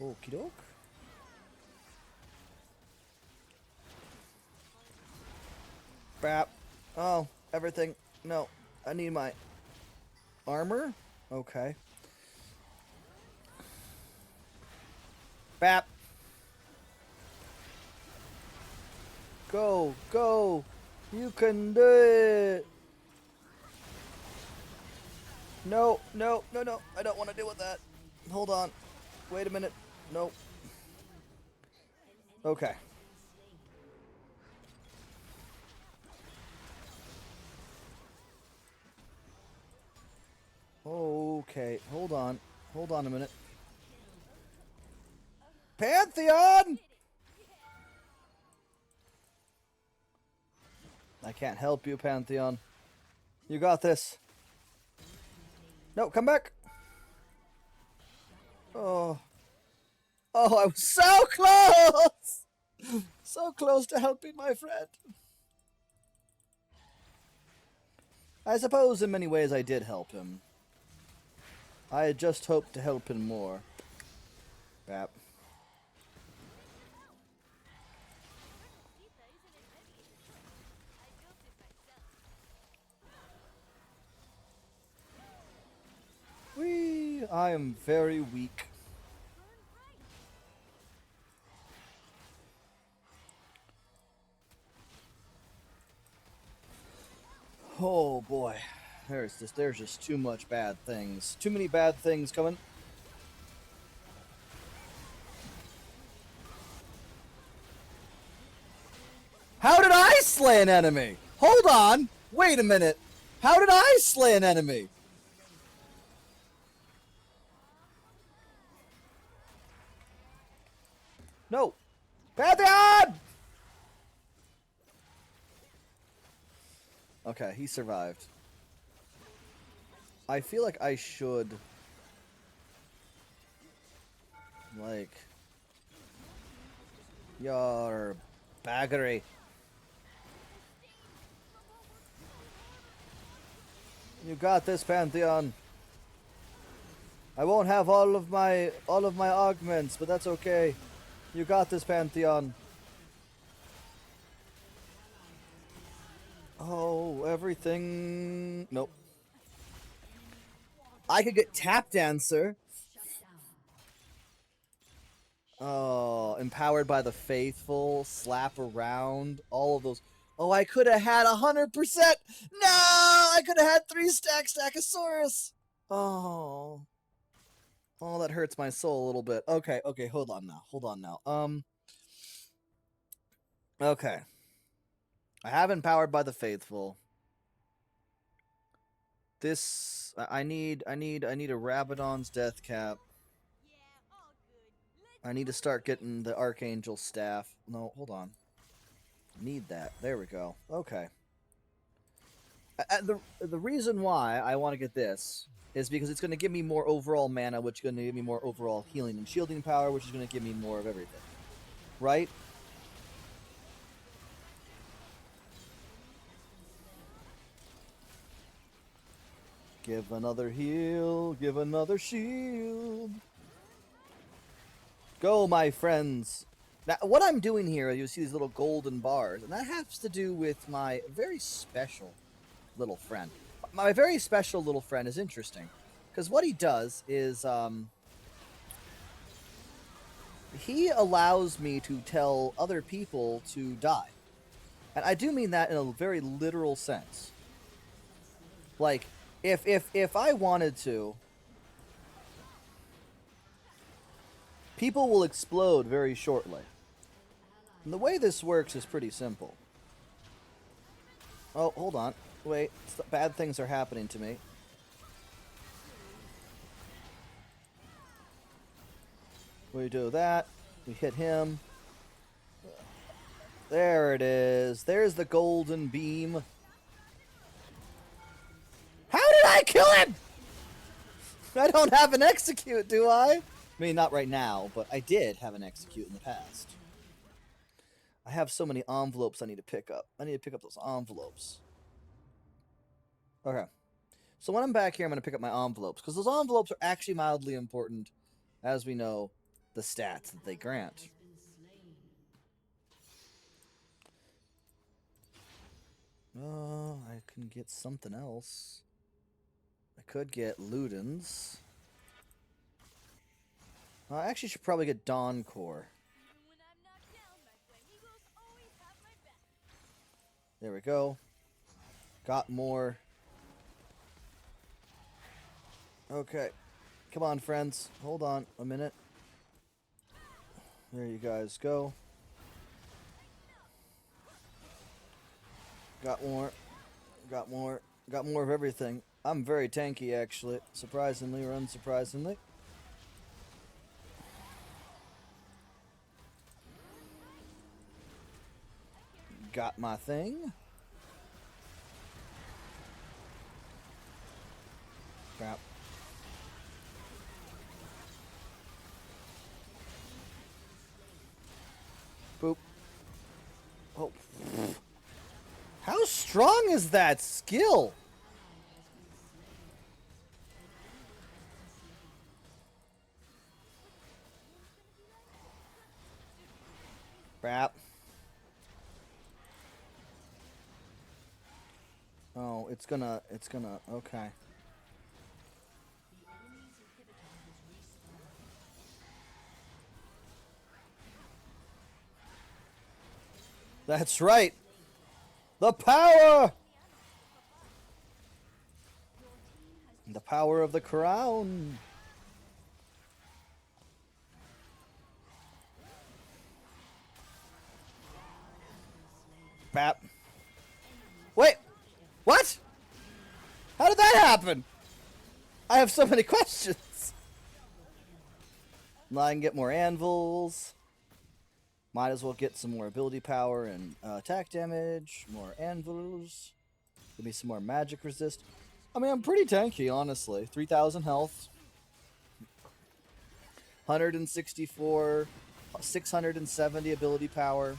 Okie doke. Bap. Oh, everything. No, I need my armor. Okay. Bap. Go, go. You can do it. No, no, no, no. I don't want to deal with that. Hold on. Wait a minute. Nope. Okay. Okay. Hold on. Hold on a minute. Pantheon! I can't help you, Pantheon. You got this. No, come back. Oh. Oh, I was so close! So close to helping my friend. I suppose in many ways I did help him. I had just hoped to help him more. Bap. Whee! I am very weak. Oh boy. There's just too much bad things. Too many bad things coming. How did I slay an enemy? Hold on. Wait a minute. How did I slay an enemy? No. Pantheon! Okay, he survived. I feel like I should... like... your baggery. You got this, Pantheon. I won't have all of my augments, but that's okay. You got this, Pantheon. Oh, everything. Nope. I could get Tap Dancer. Oh, Empowered by the Faithful, Slap Around, all of those. Oh, I could have had 100%. No, I could have had 3-stack Stackosaurus. Oh. Oh, that hurts my soul a little bit. Okay, okay, hold on now. Okay. I have Empowered by the Faithful. This I need a Rabadon's Death Cap. I need to start getting the Archangel Staff. No, hold on. Need that. There we go. Okay. The reason why I want to get this is because it's going to give me more overall mana, which is going to give me more overall healing and shielding power, which is going to give me more of everything. Right? Give another heal, give another shield. Go, my friends. Now, what I'm doing here, you see these little golden bars, and that has to do with my very special little friend. My very special little friend is interesting, because what he does is, he allows me to tell other people to die. And I do mean that in a very literal sense. Like, if I wanted to, people will explode very shortly. And the way this works is pretty simple. Oh, hold on. Wait, bad things are happening to me. We do that. We hit him. There it is. There's the golden beam. How did I kill him? I don't have an execute, do I? I mean, not right now, but I did have an execute in the past. I have so many envelopes I need to pick up. I need to pick up those envelopes. Okay. So when I'm back here, I'm going to pick up my envelopes, because those envelopes are actually mildly important, as we know, the stats that they grant. I can get something else. I could get Ludens. I actually should probably get Dawn Core. There we go. Got more. Okay. Come on, friends. Hold on a minute. There you guys go. Got more. Got more. Got more of everything. I'm very tanky, actually. Surprisingly or unsurprisingly. Got my thing. Crap. Boop. Oh. How strong is that skill? Crap. Oh, it's gonna, okay. That's right. The power! The power of the crown. Bap. Wait! What? How did that happen? I have so many questions. Now I can get more anvils. Might as well get some more ability power and attack damage. More anvils. Give me some more magic resist. I mean, I'm pretty tanky, honestly. 3,000 health. 164. 670 ability power.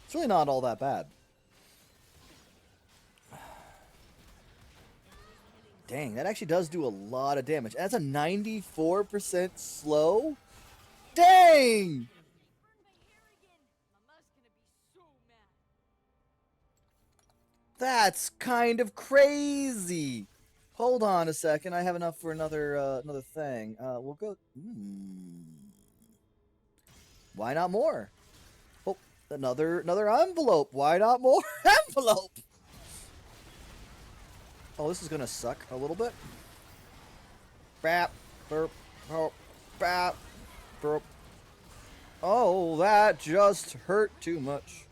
It's really not all that bad. Dang, that actually does do a lot of damage. That's a 94% slow? Dang! That's kind of crazy. Hold on a second. I have enough for another thing. We'll go. Why not more? Oh, another envelope. Why not more envelope? Oh, this is gonna suck a little bit. Bap, burp, burp, bap, burp. Oh, that just hurt too much.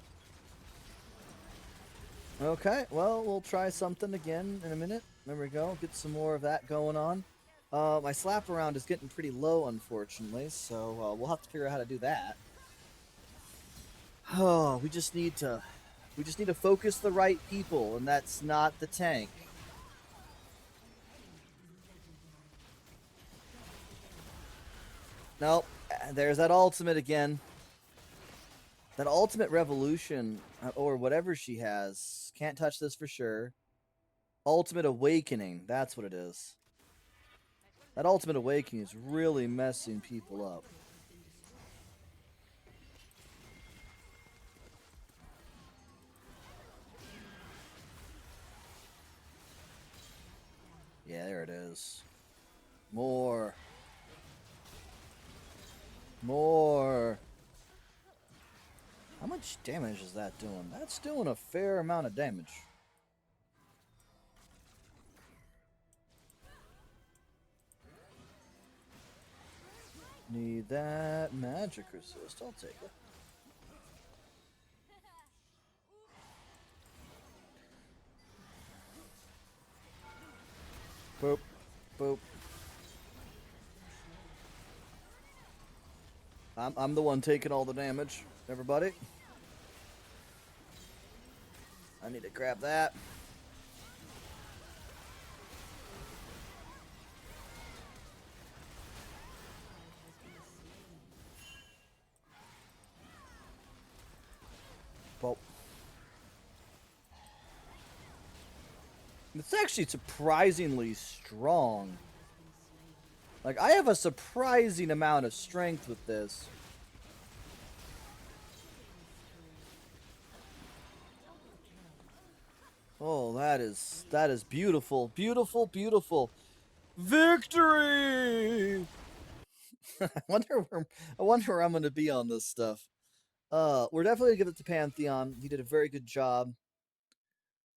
Okay, well, we'll try something again in a minute. There we go. Get some more of that going on. My slap around is getting pretty low, unfortunately, so we'll have to figure out how to do that. Oh, we just need to focus the right people, and that's not the tank. Nope, there's that ultimate again. That ultimate revolution, or whatever she has, can't touch this for sure. Ultimate awakening, that's what it is. That ultimate awakening is really messing people up. Yeah, there it is. More. More. How much damage is that doing? That's doing a fair amount of damage. Need that magic resist. I'll take it. Boop. Boop. I'm the one taking all the damage, everybody. I need to grab that. Well, it's actually surprisingly strong. Like, I have a surprising amount of strength with this. Oh, that is beautiful. Beautiful, beautiful. Victory! I wonder where I'm gonna be on this stuff. We're definitely gonna give it to Pantheon. He did a very good job.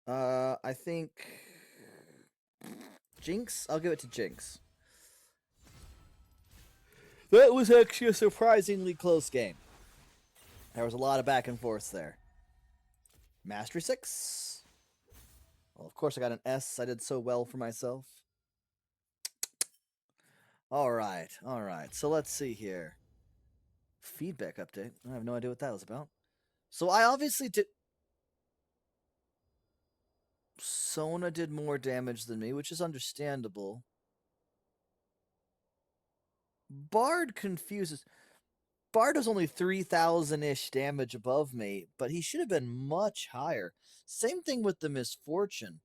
I think Jinx? I'll give it to Jinx. That was actually a surprisingly close game. There was a lot of back and forth there. Mastery 6. Well, of course I got an S. I did so well for myself. Alright, alright. So let's see here. Feedback update. I have no idea what that was about. So I obviously did... Sona did more damage than me, which is understandable. Bard confuses... Bard was only 3,000-ish damage above me, but he should have been much higher. Same thing with the Misfortune.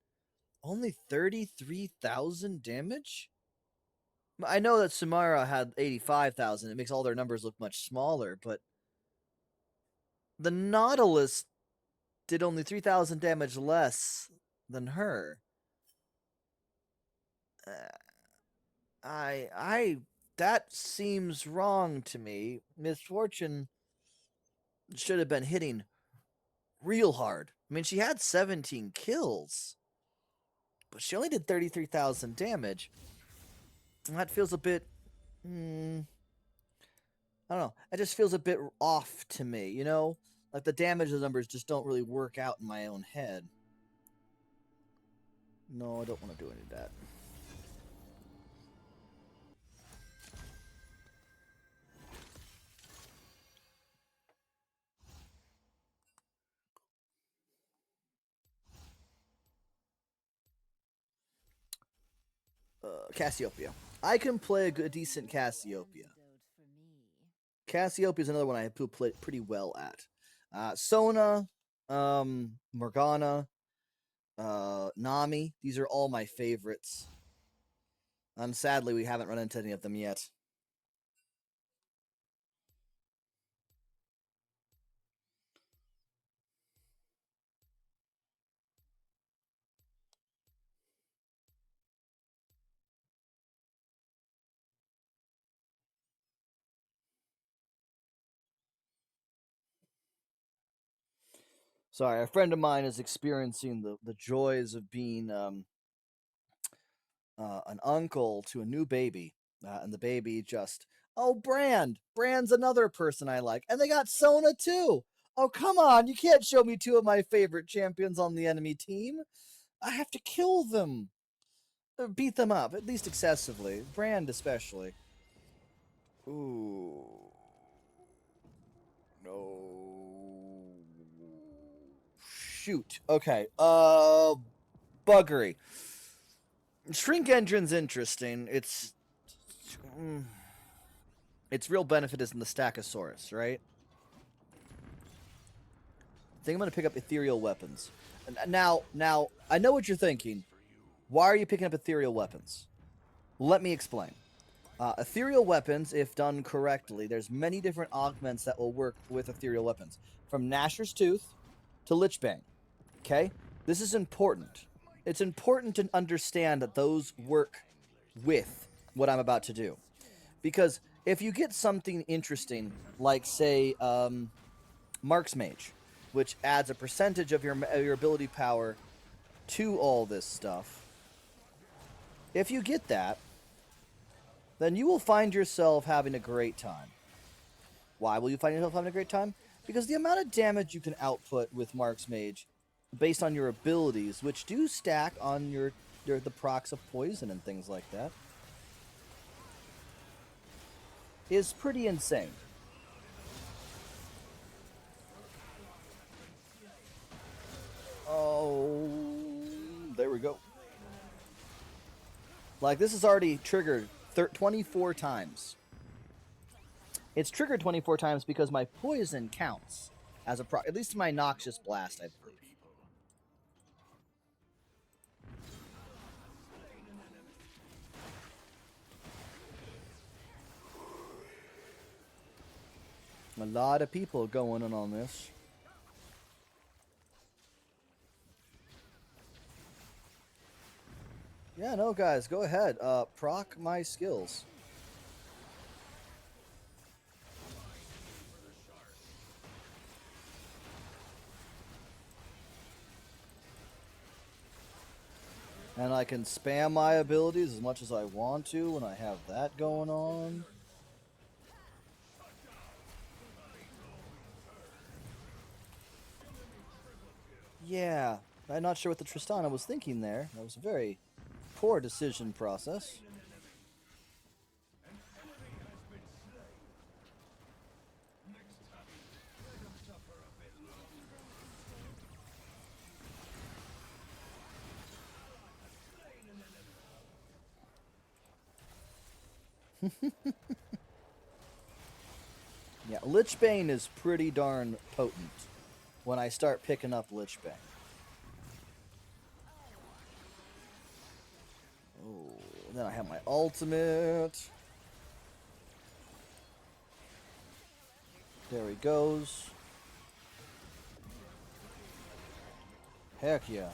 Only 33,000 damage? I know that Sumara had 85,000. It makes all their numbers look much smaller, but the Nautilus did only 3,000 damage less than her. That seems wrong to me. Misfortune should have been hitting real hard. I mean, she had 17 kills, but she only did 33,000 damage. And that feels a bit... I don't know. It just feels a bit off to me, you know? Like, the damage numbers just don't really work out in my own head. No, I don't want to do any of that. Cassiopeia. I can play a good, decent Cassiopeia. Cassiopeia is another one I play pretty well at. Sona, Morgana, Nami. These are all my favorites. Sadly, we haven't run into any of them yet. Sorry, a friend of mine is experiencing the joys of being an uncle to a new baby, and the baby just, oh, Brand's another person I like, and they got Sona too. Oh, come on, you can't show me two of my favorite champions on the enemy team. I have to kill them, or beat them up, at least excessively. Brand especially. Ooh, no. Shoot. Okay. Buggery. Shrink Engine's interesting. Its real benefit is in the Stackosaurus, right? I think I'm gonna pick up ethereal weapons. Now, I know what you're thinking. Why are you picking up ethereal weapons? Let me explain. Ethereal weapons, if done correctly, there's many different augments that will work with ethereal weapons, from Gnasher's Tooth to Lichbane. Okay, this is important. It's important to understand that those work with what I'm about to do, because if you get something interesting, like say Mark's Mage, which adds a percentage of your ability power to all this stuff, if you get that, then you will find yourself having a great time. Why will you find yourself having a great time? Because the amount of damage you can output with Mark's Mage, based on your abilities, which do stack on the procs of poison and things like that, is pretty insane. Oh, there we go. Like, this is already triggered 24 times. It's triggered 24 times because my poison counts as a proc, at least my Noxious Blast, I believe. A lot of people going in on this. Yeah, no, guys, go ahead. Proc my skills. And I can spam my abilities as much as I want to when I have that going on. Yeah, I'm not sure what the Tristana was thinking there. That was a very poor decision process. Yeah, Lichbane is pretty darn potent when I start picking up Lichbane. Oh, then I have my ultimate. There he goes. Heck yeah.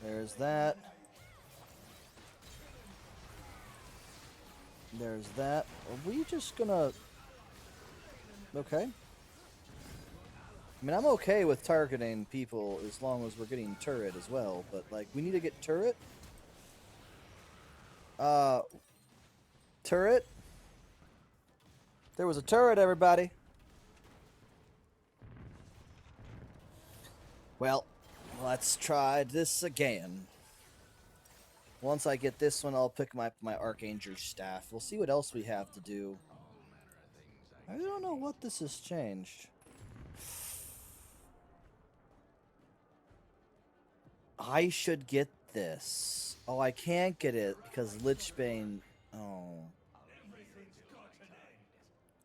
There's that. There's that. Are we just gonna... Okay. I mean, I'm okay with targeting people as long as we're getting turret as well, but, like, we need to get turret. Turret. There was a turret, everybody. Well, let's try this again. Once I get this one, I'll pick my Archangel staff. We'll see what else we have to do. I don't know what this has changed. I should get this. Oh, I can't get it because Lichbane. Oh.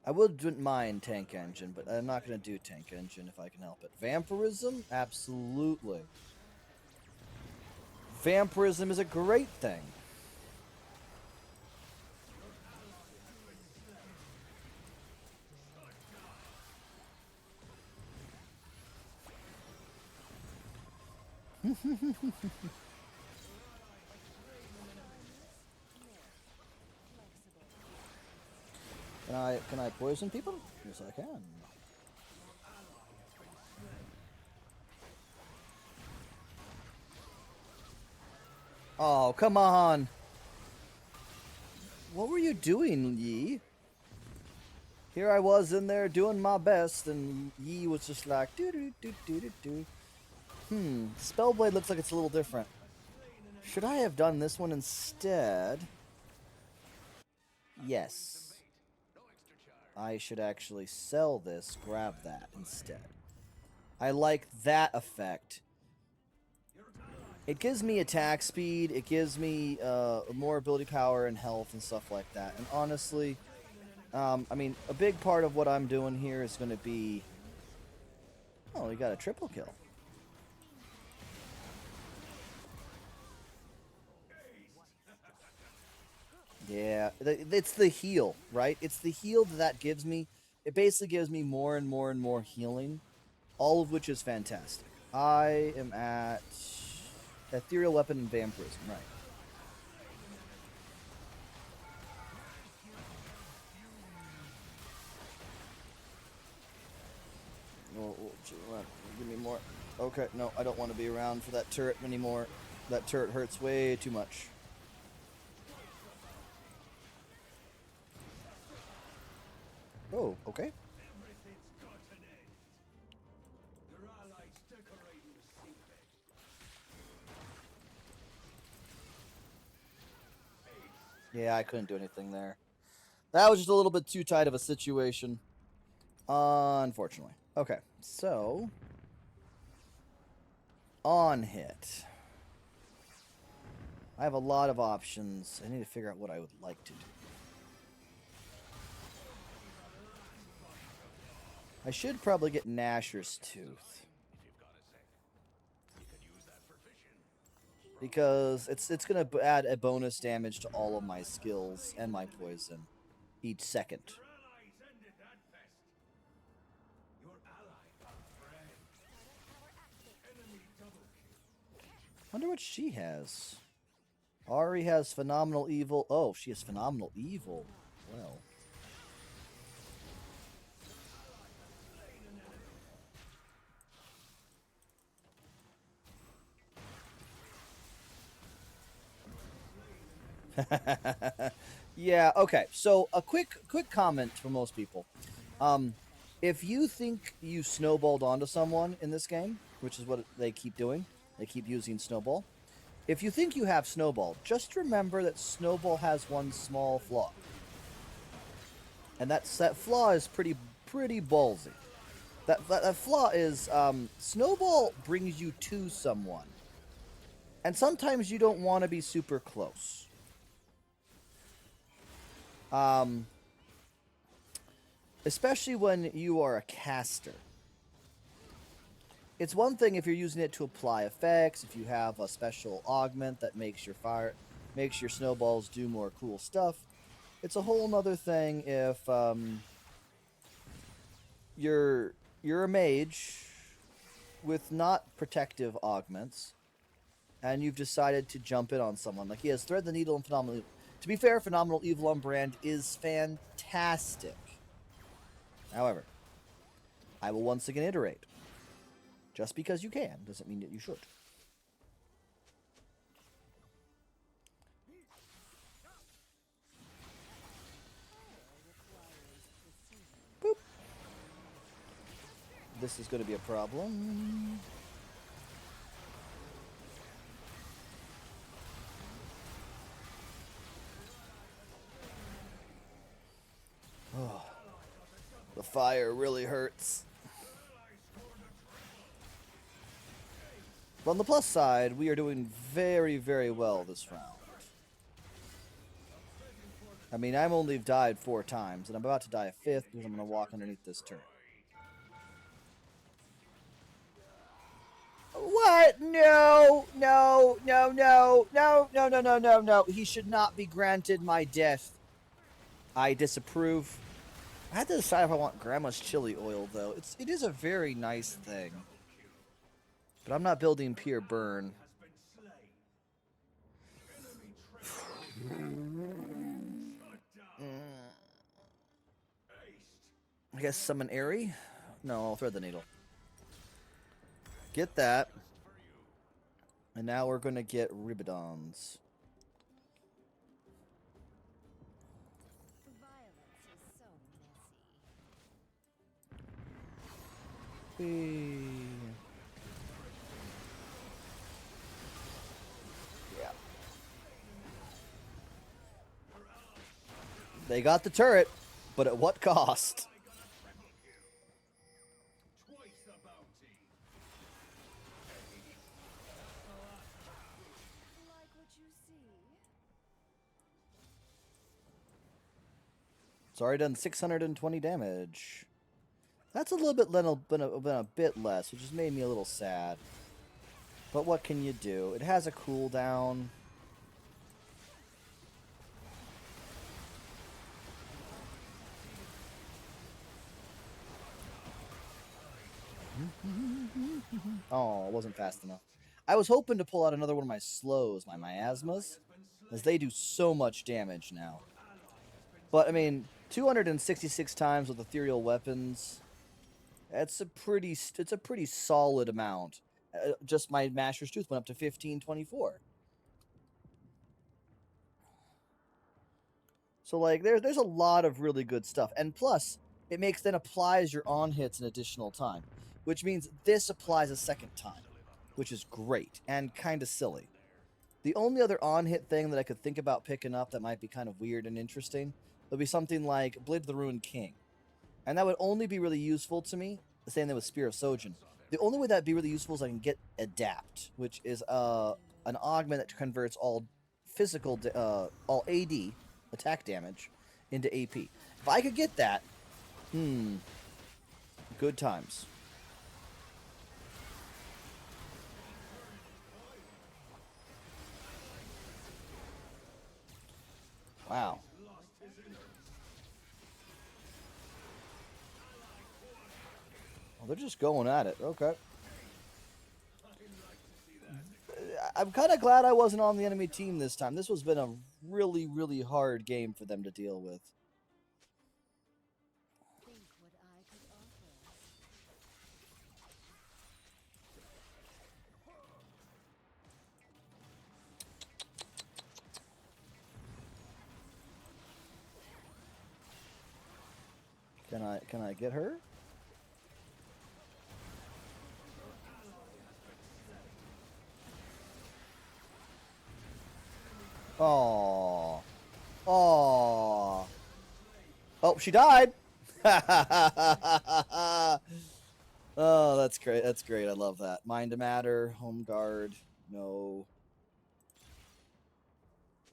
I wouldn't mind Tank Engine, but I'm not going to do Tank Engine if I can help it. Vampirism? Absolutely. Vampirism is a great thing. Can I poison people? Yes, I can. Oh, come on. What were you doing, Yi? Here I was in there doing my best, and Yi was just like, doo doo doo doo doo doo. Spellblade looks like it's a little different. Should I have done this one instead? Yes. I should actually sell this, grab that instead. I like that effect. It gives me attack speed, it gives me more ability power and health and stuff like that. And honestly, I mean, a big part of what I'm doing here is going to be... Oh, we got a triple kill. Yeah, it's the heal, right? It's the heal that gives me... It basically gives me more and more and more healing, all of which is fantastic. I am at Ethereal Weapon and Vampirism, right. Give me more. Okay, no, I don't want to be around for that turret anymore. That turret hurts way too much. Oh, okay. Yeah, I couldn't do anything there. That was just a little bit too tight of a situation. Unfortunately. Okay, so... On hit. I have a lot of options. I need to figure out what I would like to do. I should probably get Gnasher's Tooth. Because it's going to add a bonus damage to all of my skills and my poison each second. Wonder what she has. Ari has Phenomenal Evil. Oh, she has Phenomenal Evil. Well. Yeah, okay. So a quick comment for most people. If you think you snowballed onto someone in this game, which is what they keep doing, they keep using Snowball. If you think you have Snowball, just remember that Snowball has one small flaw. And that flaw is pretty ballsy. That flaw is Snowball brings you to someone. And sometimes you don't want to be super close. Especially when you are a caster. It's one thing if you're using it to apply effects, if you have a special augment that makes your snowballs do more cool stuff. It's a whole nother thing if you're a mage with not protective augments, and you've decided to jump in on someone. Like he has Thread the Needle and Phenomenal Evil. To be fair, Phenomenal Evil on brand is fantastic. However, I will once again iterate. Just because you can doesn't mean that you should. this is going to be a problem. Oh, the fire really hurts. But on the plus side, we are doing very, very well this round. I mean, I've only died 4 times, and I'm about to die a 5th because I'm going to walk underneath this turret. What? No, no, no, no, no, no, no, no, no, no. He should not be granted my death. I disapprove. I had to decide if I want Grandma's chili oil, though. It is a very nice thing. But I'm not building pure burn. I guess summon Airy? No, I'll thread the needle. Get that. And now we're going to get Ribidons. Yeah. They got the turret, but at what cost? It's already done 620 damage. That's a little bit been a bit less, which just made me a little sad. But what can you do? It has a cooldown. Oh, it wasn't fast enough. I was hoping to pull out another one of my slows, my miasmas, as they do so much damage now. But, I mean, 266 times with ethereal weapons, it's a pretty solid amount. Just my Master's Tooth went up to 1524. So, like, there's a lot of really good stuff. And plus, it then applies your on hits an additional time, which means this applies a second time, which is great and kind of silly. The only other on hit thing that I could think about picking up that might be kind of weird and interesting would be something like Blade of the Ruined King. And that would only be really useful to me, the same thing with Spear of Sojin. The only way that'd be really useful is I can get Adapt, which is an augment that converts all all AD, attack damage, into AP. If I could get that, good times. Wow. Well, they're just going at it. Okay. I'm kind of glad I wasn't on the enemy team this time. This has been a really, really hard game for them to deal with. Can I get her? Oh. Oh. Oh, she died. Oh, that's great. That's great. I love that. Mind to Matter, Home Guard. No.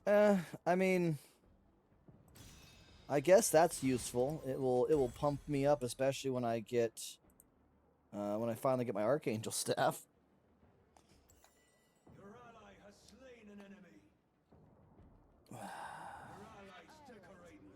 I mean, I guess that's useful. It will pump me up, especially when I finally get my Archangel staff. Your ally has slain an enemy. Your allies decorating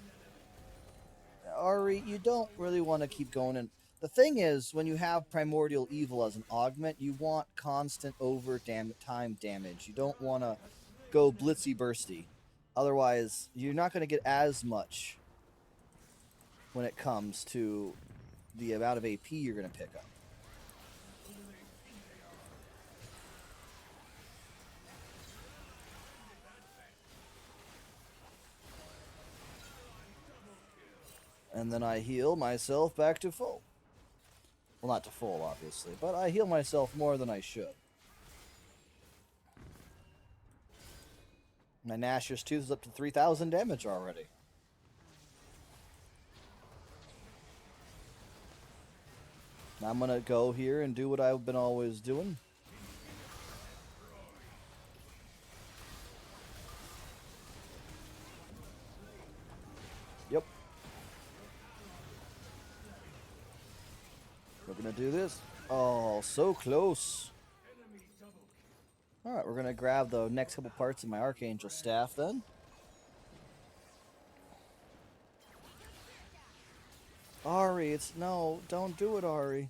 the seabed. Ari, you don't really want to keep going. And the thing is, when you have Primordial Evil as an augment, you want constant time damage. You don't want to go blitzy bursty. Otherwise, you're not going to get as much. when it comes to the amount of AP you're going to pick up. And then I heal myself back to full. Well, not to full, obviously, but I heal myself more than I should. My Nashor's Tooth is up to 3,000 damage already. I'm gonna go here and do what I've been always doing. Yep. We're gonna do this. Oh, so close. Alright, we're gonna grab the next couple parts of my Archangel staff then. Ari, no, don't do it, Ari.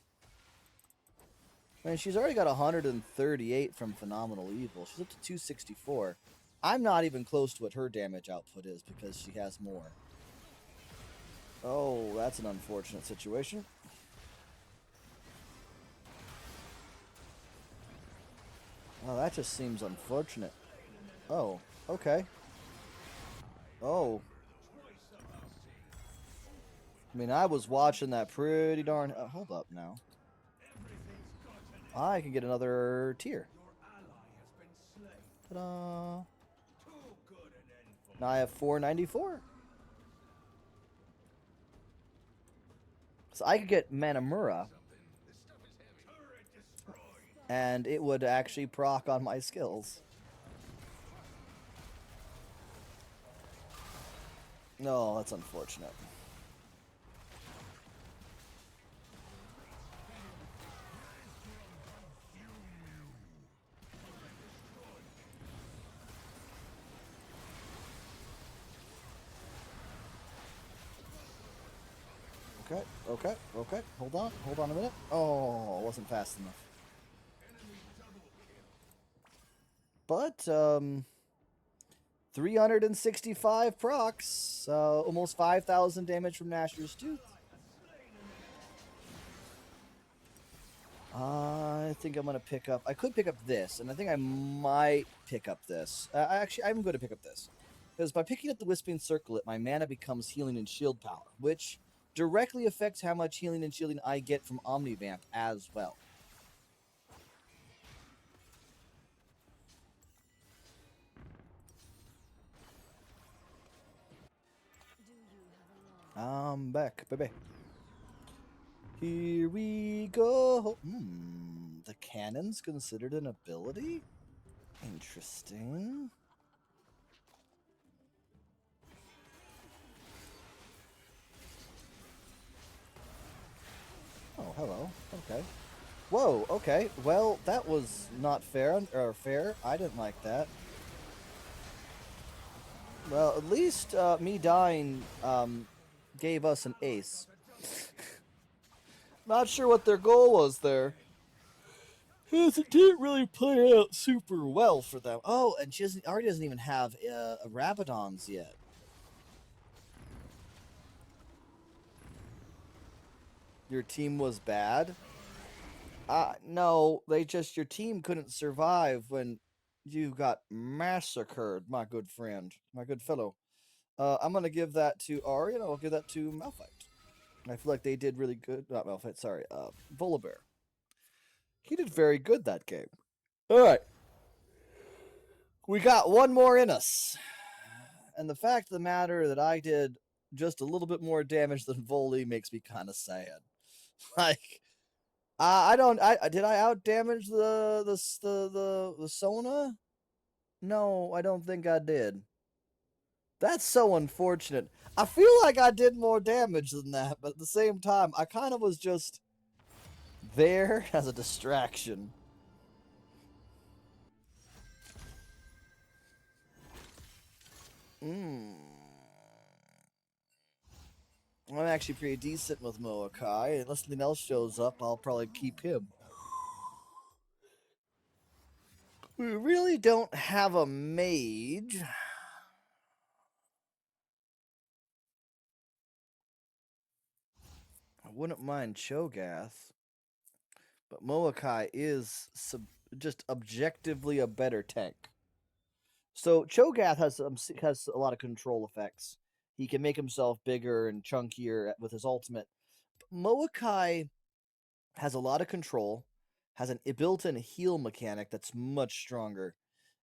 I mean, she's already got 138 from Phenomenal Evil. She's up to 264. I'm not even close to what her damage output is because she has more. Oh, that's an unfortunate situation. Oh, that just seems unfortunate. Oh, okay. Oh. I mean, I was watching that pretty darn... hold up now. I can get another tier. Ta-da! Now I have 494. So I could get Manamura. And it would actually proc on my skills. No, that's unfortunate. Okay. Hold on a minute. Oh, it wasn't fast enough. But, 365 procs, almost 5,000 damage from Nashor's Tooth. I think I'm going to pick up... I could pick up this, and I think I might pick up this. Actually, I'm going to pick up this. Because by picking up the Wisping Circlet, my mana becomes healing and shield power, which directly affects how much healing and shielding I get from Omnivamp as well. I'm back, baby. Here we go. The cannon's considered an ability? Interesting. Oh, hello. Okay. Whoa, okay. Well, that was not fair. Fair. I didn't like that. Well, at least me dying gave us an ace. Not sure what their goal was there. Because it didn't really play out super well for them. Oh, and she already doesn't even have Rabadons yet. Your team was bad? No, your team couldn't survive when you got massacred, my good friend, my good fellow. I'm gonna give that to Ari, and I'll give that to Malphite. I feel like they did really good. Not Malphite, sorry. Volibear. He did very good that game. Alright. We got one more in us. And the fact of the matter that I did just a little bit more damage than Voli makes me kind of sad. Like, did I out damage the Sona? No, I don't think I did. That's so unfortunate. I feel like I did more damage than that, but at the same time, I kind of was just there as a distraction. I'm actually pretty decent with Moakai. Unless something else shows up, I'll probably keep him. We really don't have a mage. wouldn't mind Cho'Gath, but Moakai is just objectively a better tank. So Cho'Gath has a lot of control effects. He can make himself bigger and chunkier with his ultimate. Moakai has a lot of control, has a built-in heal mechanic that's much stronger,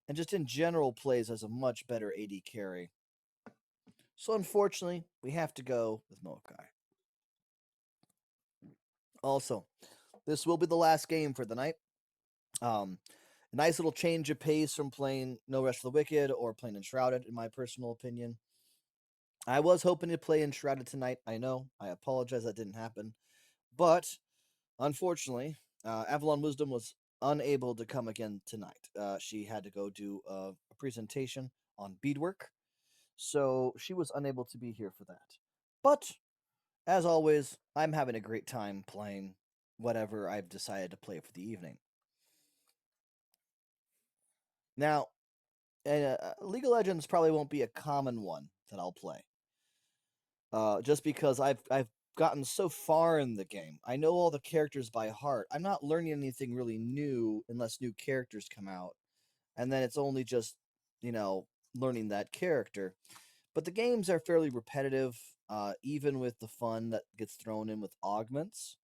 and just in general plays as a much better AD carry. So unfortunately, we have to go with Moakai. Also, this will be the last game for the night. A nice little change of pace from playing No Rest for the Wicked or playing Enshrouded, in my personal opinion. I was hoping to play Enshrouded tonight. I know. I apologize that didn't happen. But, unfortunately, Avalon Wisdom was unable to come again tonight. She had to go do a presentation on beadwork. So, she was unable to be here for that. But, as always, I'm having a great time playing whatever I've decided to play for the evening. Now, League of Legends probably won't be a common one that I'll play. Just because I've gotten so far in the game. I know all the characters by heart. I'm not learning anything really new unless new characters come out. And then it's only just, learning that character. But the games are fairly repetitive, even with the fun that gets thrown in with augments.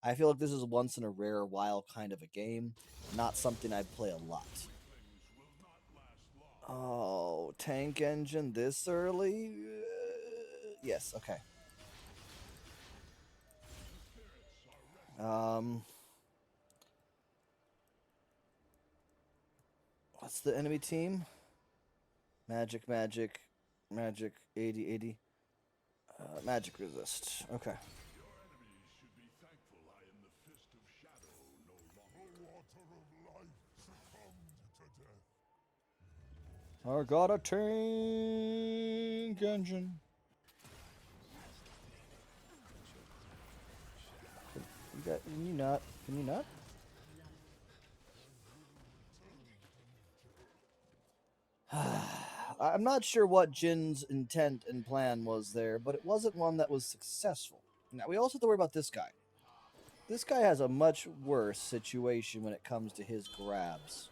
I feel like this is once in a rare while kind of a game, not something I'd play a lot. Oh, tank engine this early? Yes, okay. What's the enemy team? Magic, 80, 80. Magic resist. Okay. I got a tank engine. Can you not? Can you not? I'm not sure what Jin's intent and plan was there, but it wasn't one that was successful. Now, we also have to worry about this guy. This guy has a much worse situation when it comes to his grabs.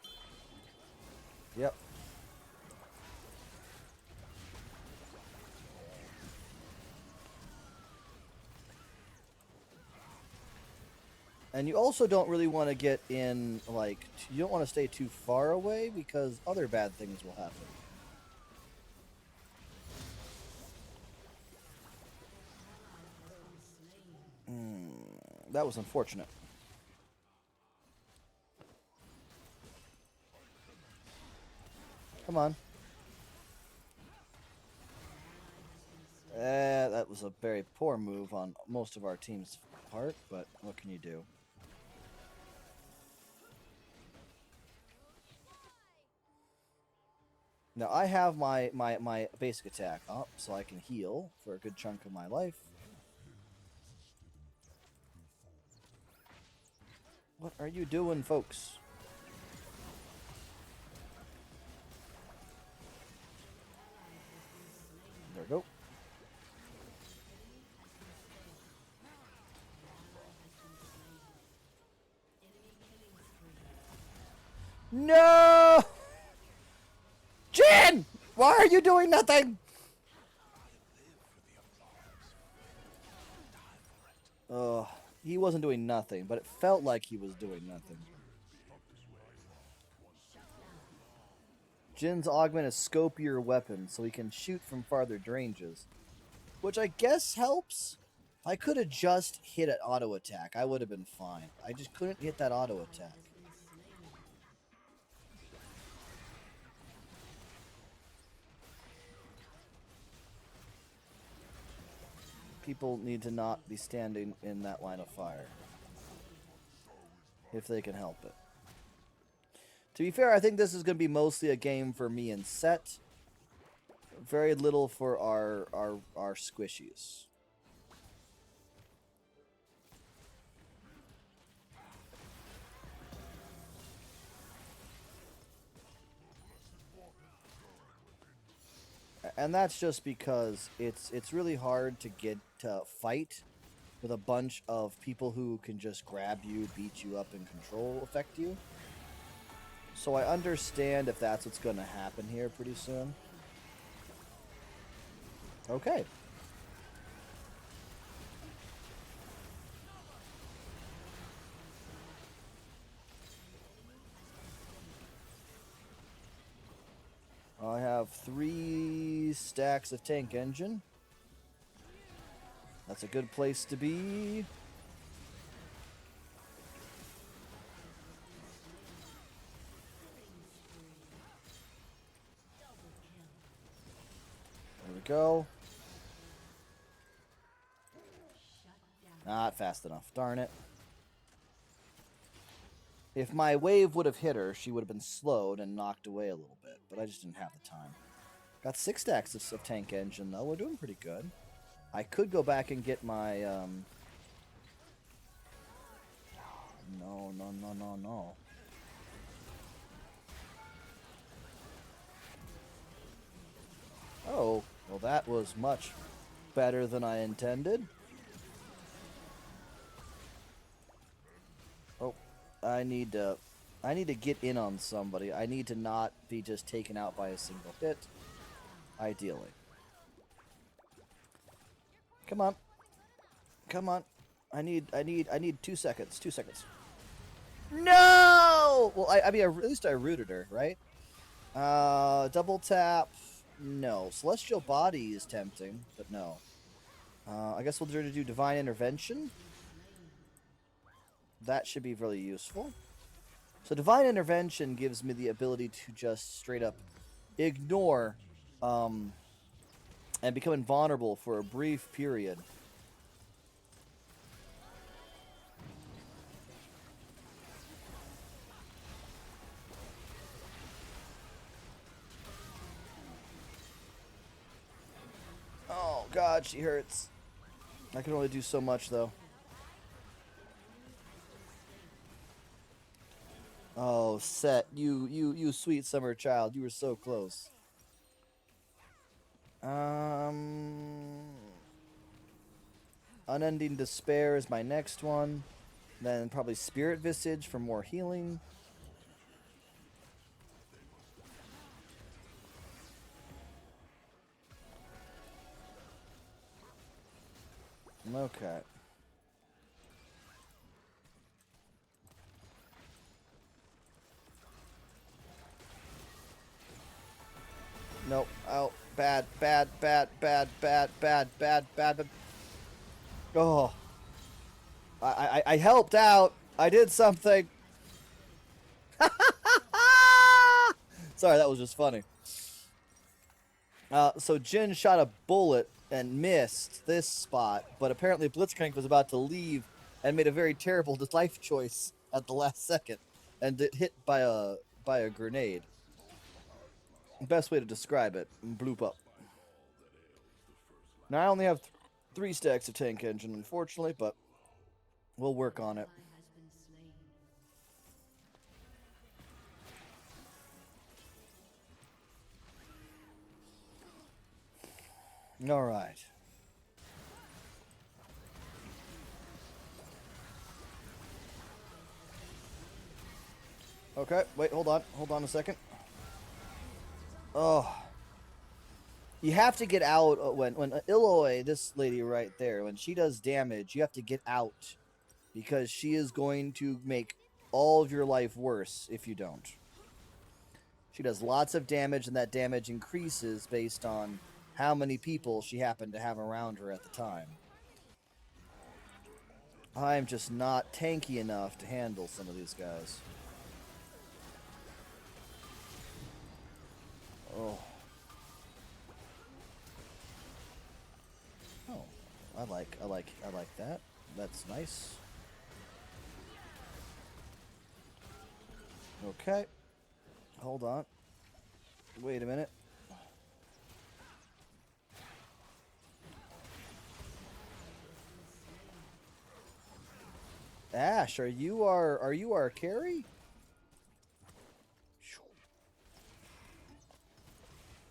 Yep. And you also don't really want to get in, like, you don't want to stay too far away because other bad things will happen. That was unfortunate. Come on. That was a very poor move on most of our team's part, but what can you do? Now, I have my basic attack up, so I can heal for a good chunk of my life. What are you doing, folks? There we go. No! Jin! Why are you doing nothing? He wasn't doing nothing, but it felt like he was doing nothing. Jin's augment is scopier weapon, so he can shoot from farther ranges, which I guess helps. I could have just hit an auto attack. I would have been fine. I just couldn't hit that auto attack. People need to not be standing in that line of fire if they can help it. To be fair, I think this is going to be mostly a game for me and Set. Very little for our squishies. And that's just because it's really hard to get to fight with a bunch of people who can just grab you, beat you up, and control affect you. So I understand if that's what's going to happen here pretty soon. Okay. I have 3 stacks of tank engine. That's a good place to be. There we go. Not fast enough. Darn it. If my wave would have hit her, she would have been slowed and knocked away a little bit. But I just didn't have the time. Got 6 stacks of tank engine, though. We're doing pretty good. I could go back and get my... No, no, no, no, no. Oh, well that was much better than I intended. Oh, I need to get in on somebody. I need to not be just taken out by a single hit. Ideally. Come on. Come on. I need 2 seconds. 2 seconds. No! Well, I mean, at least I rooted her, right? Double tap. No. Celestial Body is tempting, but no. I guess we'll try to do Divine Intervention. That should be really useful. So Divine Intervention gives me the ability to just straight up ignore and become invulnerable for a brief period. Oh god, she hurts. I can only do so much though. Oh, Set, you sweet summer child, you were so close. Unending Despair is my next one. Then probably Spirit Visage for more healing. Okay. Nope. Oh, bad, bad, bad, bad, bad, bad, bad, bad, bad. Oh. I helped out. I did something. Sorry, that was just funny. So Jin shot a bullet and missed this spot, but apparently Blitzcrank was about to leave and made a very terrible life choice at the last second, and it hit by a grenade. Best way to describe it, bloop up. Now I only have 3 stacks of tank engine, unfortunately, but we'll work on it. All right. Okay, wait, hold on a second. Oh. You have to get out when Eloy, this lady right there, when she does damage, you have to get out. Because she is going to make all of your life worse if you don't. She does lots of damage, and that damage increases based on how many people she happened to have around her at the time. I'm just not tanky enough to handle some of these guys. Oh. Oh. I like that. That's nice. Okay. Hold on. Wait a minute. Ash, are you our carry?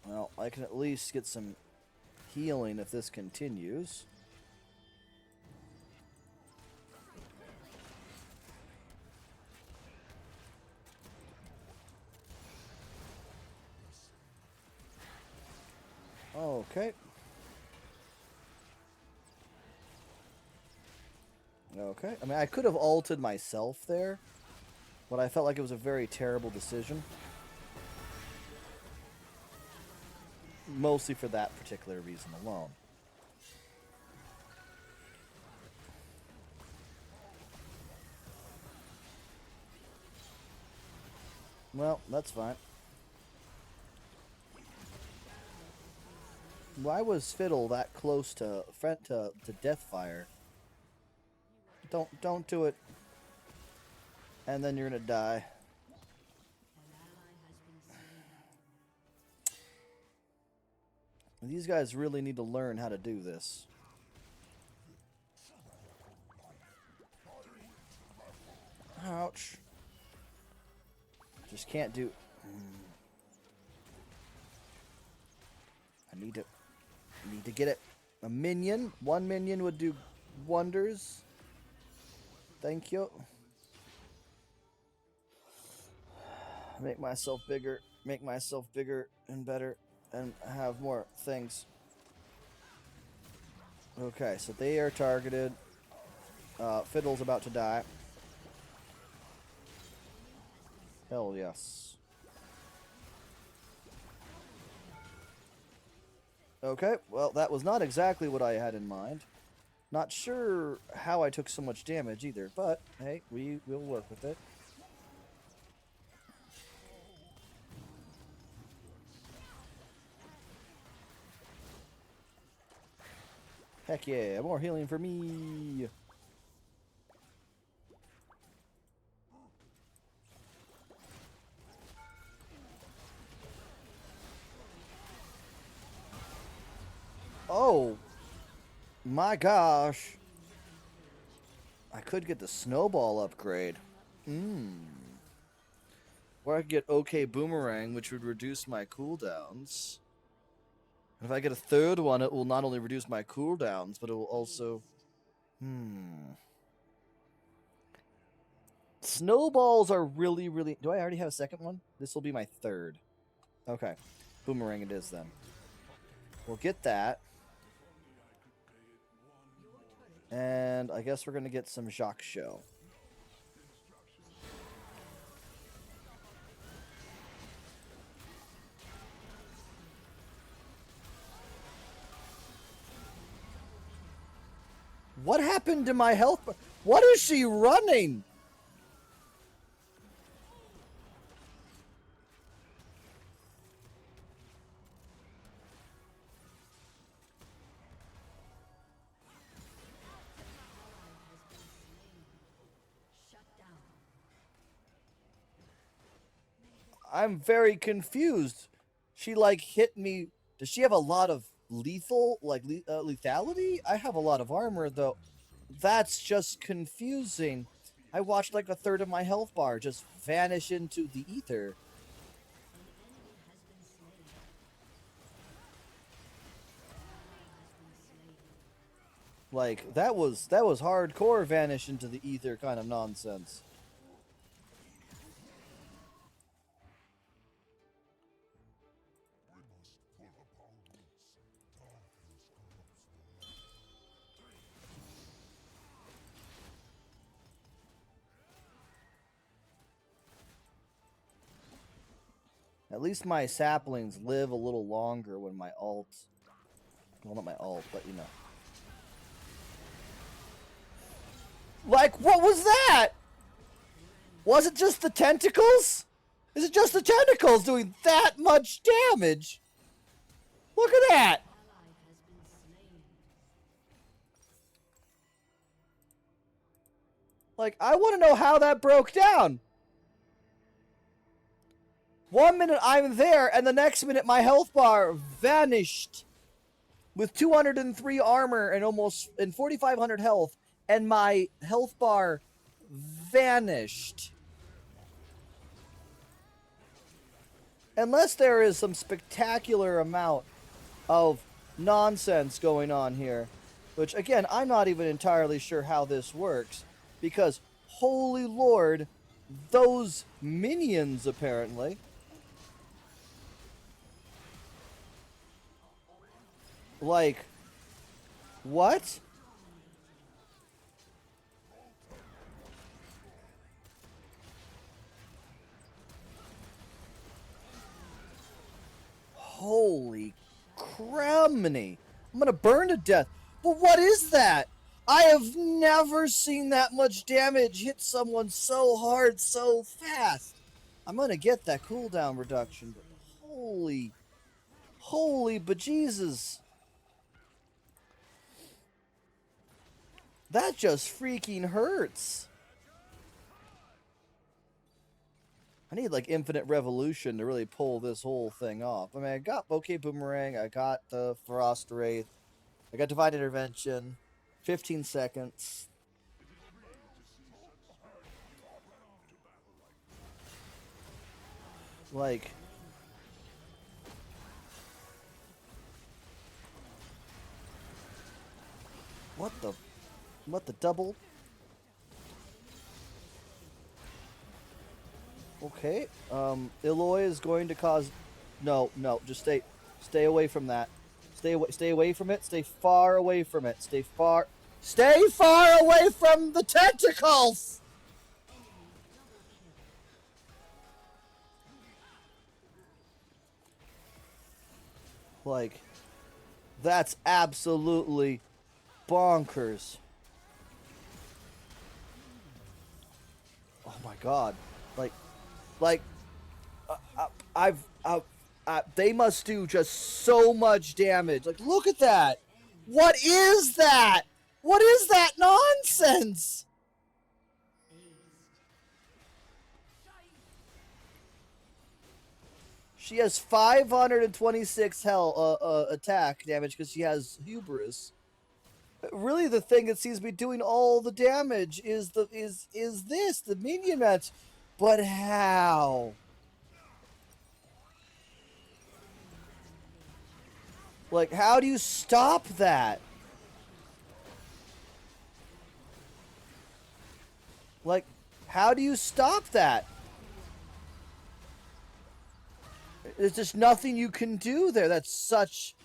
Well, I can at least get some healing if this continues. Okay. Okay. I mean, I could have ulted myself there, but I felt like it was a very terrible decision. Mostly for that particular reason alone. Well, that's fine. Why was Fiddle that close to Deathfire? Don't do it. And then you're gonna die. These guys really need to learn how to do this. Ouch. Just can't do... I need to get it. A minion. One minion would do wonders. Thank you. Make myself bigger. Make myself bigger and better. And have more things. Okay, so they are targeted. Fiddle's about to die. Hell yes. Okay, well, that was not exactly what I had in mind. Not sure how I took so much damage either, but hey, we will work with it. Heck yeah, more healing for me. Oh my gosh. I could get the snowball upgrade. Or I could get OK Boomerang, which would reduce my cooldowns. If I get a third one, it will not only reduce my cooldowns, but it will also... Snowballs are really, really... Do I already have a second one? This will be my third. Okay. Boomerang it is, then. We'll get that. And I guess we're going to get some Jacques Show. What happened to my health? What is she running? I'm very confused. She like hit me. Does she have a lot of lethal, like lethality? I have a lot of armor though. That's just confusing. I watched like a third of my health bar just vanish into the ether. Like that was hardcore vanish into the ether kind of nonsense. At least my saplings live a little longer when my ult... Well, not my ult, but you know. Like, what was that? Was it just the tentacles? Is it just the tentacles doing that much damage? Look at that! Like, I want to know how that broke down. 1 minute I'm there, and the next minute my health bar vanished with 203 armor and 4,500 health, and my health bar vanished. Unless there is some spectacular amount of nonsense going on here, which again, I'm not even entirely sure how this works, because holy lord, those minions apparently... Like, what? Holy criminy. I'm gonna burn to death. But what is that? I have never seen that much damage hit someone so hard so fast. I'm gonna get that cooldown reduction, but holy bejesus. That just freaking hurts. I need like infinite revolution to really pull this whole thing off. I mean, I got Bouquet Boomerang, I got the Frost Wraith, I got Divine Intervention, 15 seconds. Like, what the double? Okay, Eloy is going to cause, no, just stay away from that. Stay away from it, stay far away from it, stay far away from the tentacles! Like, that's absolutely bonkers. Oh my god. Like, they must do just so much damage. Like, look at that. What is that? What is that nonsense? She has 526 attack damage because she has hubris. Really, the thing that seems to be doing all the damage is the minion match. But how? Like, how do you stop that? Like, how do you stop that? There's just nothing you can do there. That's such...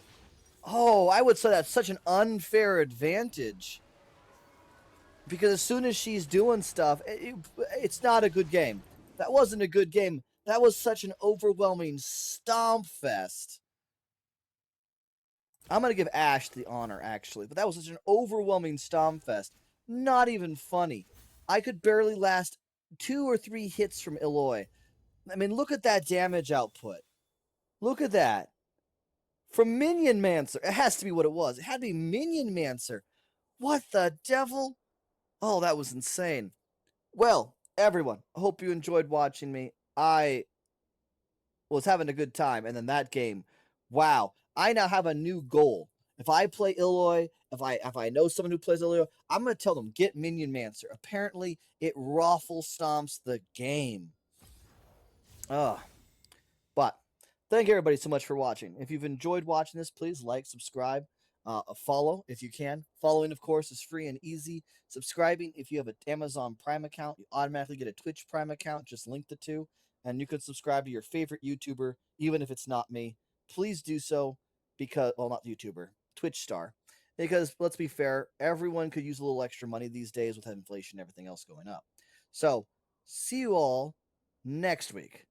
Oh, I would say that's such an unfair advantage. Because as soon as she's doing stuff, it's not a good game. That wasn't a good game. That was such an overwhelming stomp fest. I'm going to give Ash the honor, actually. But that was such an overwhelming stomp fest. Not even funny. I could barely last 2 or 3 hits from Eloy. I mean, look at that damage output. Look at that. From Minion Mancer. It has to be what it was. It had to be Minion Mancer. What the devil? Oh, that was insane. Well, everyone, I hope you enjoyed watching me. I was having a good time, and then that game, wow. I now have a new goal. If I play Eloy, if I know someone who plays Eloy, I'm gonna tell them get Minion Mancer. Apparently, it raffle stomps the game. Ugh. But thank everybody so much for watching. If you've enjoyed watching this, please like, subscribe, follow if you can. Following, of course, is free and easy. Subscribing, if you have an Amazon Prime account, you automatically get a Twitch Prime account. Just link the two, and you can subscribe to your favorite YouTuber, even if it's not me. Please do so because, well, not YouTuber, Twitch star. Because let's be fair, everyone could use a little extra money these days with inflation and everything else going up. So, see you all next week.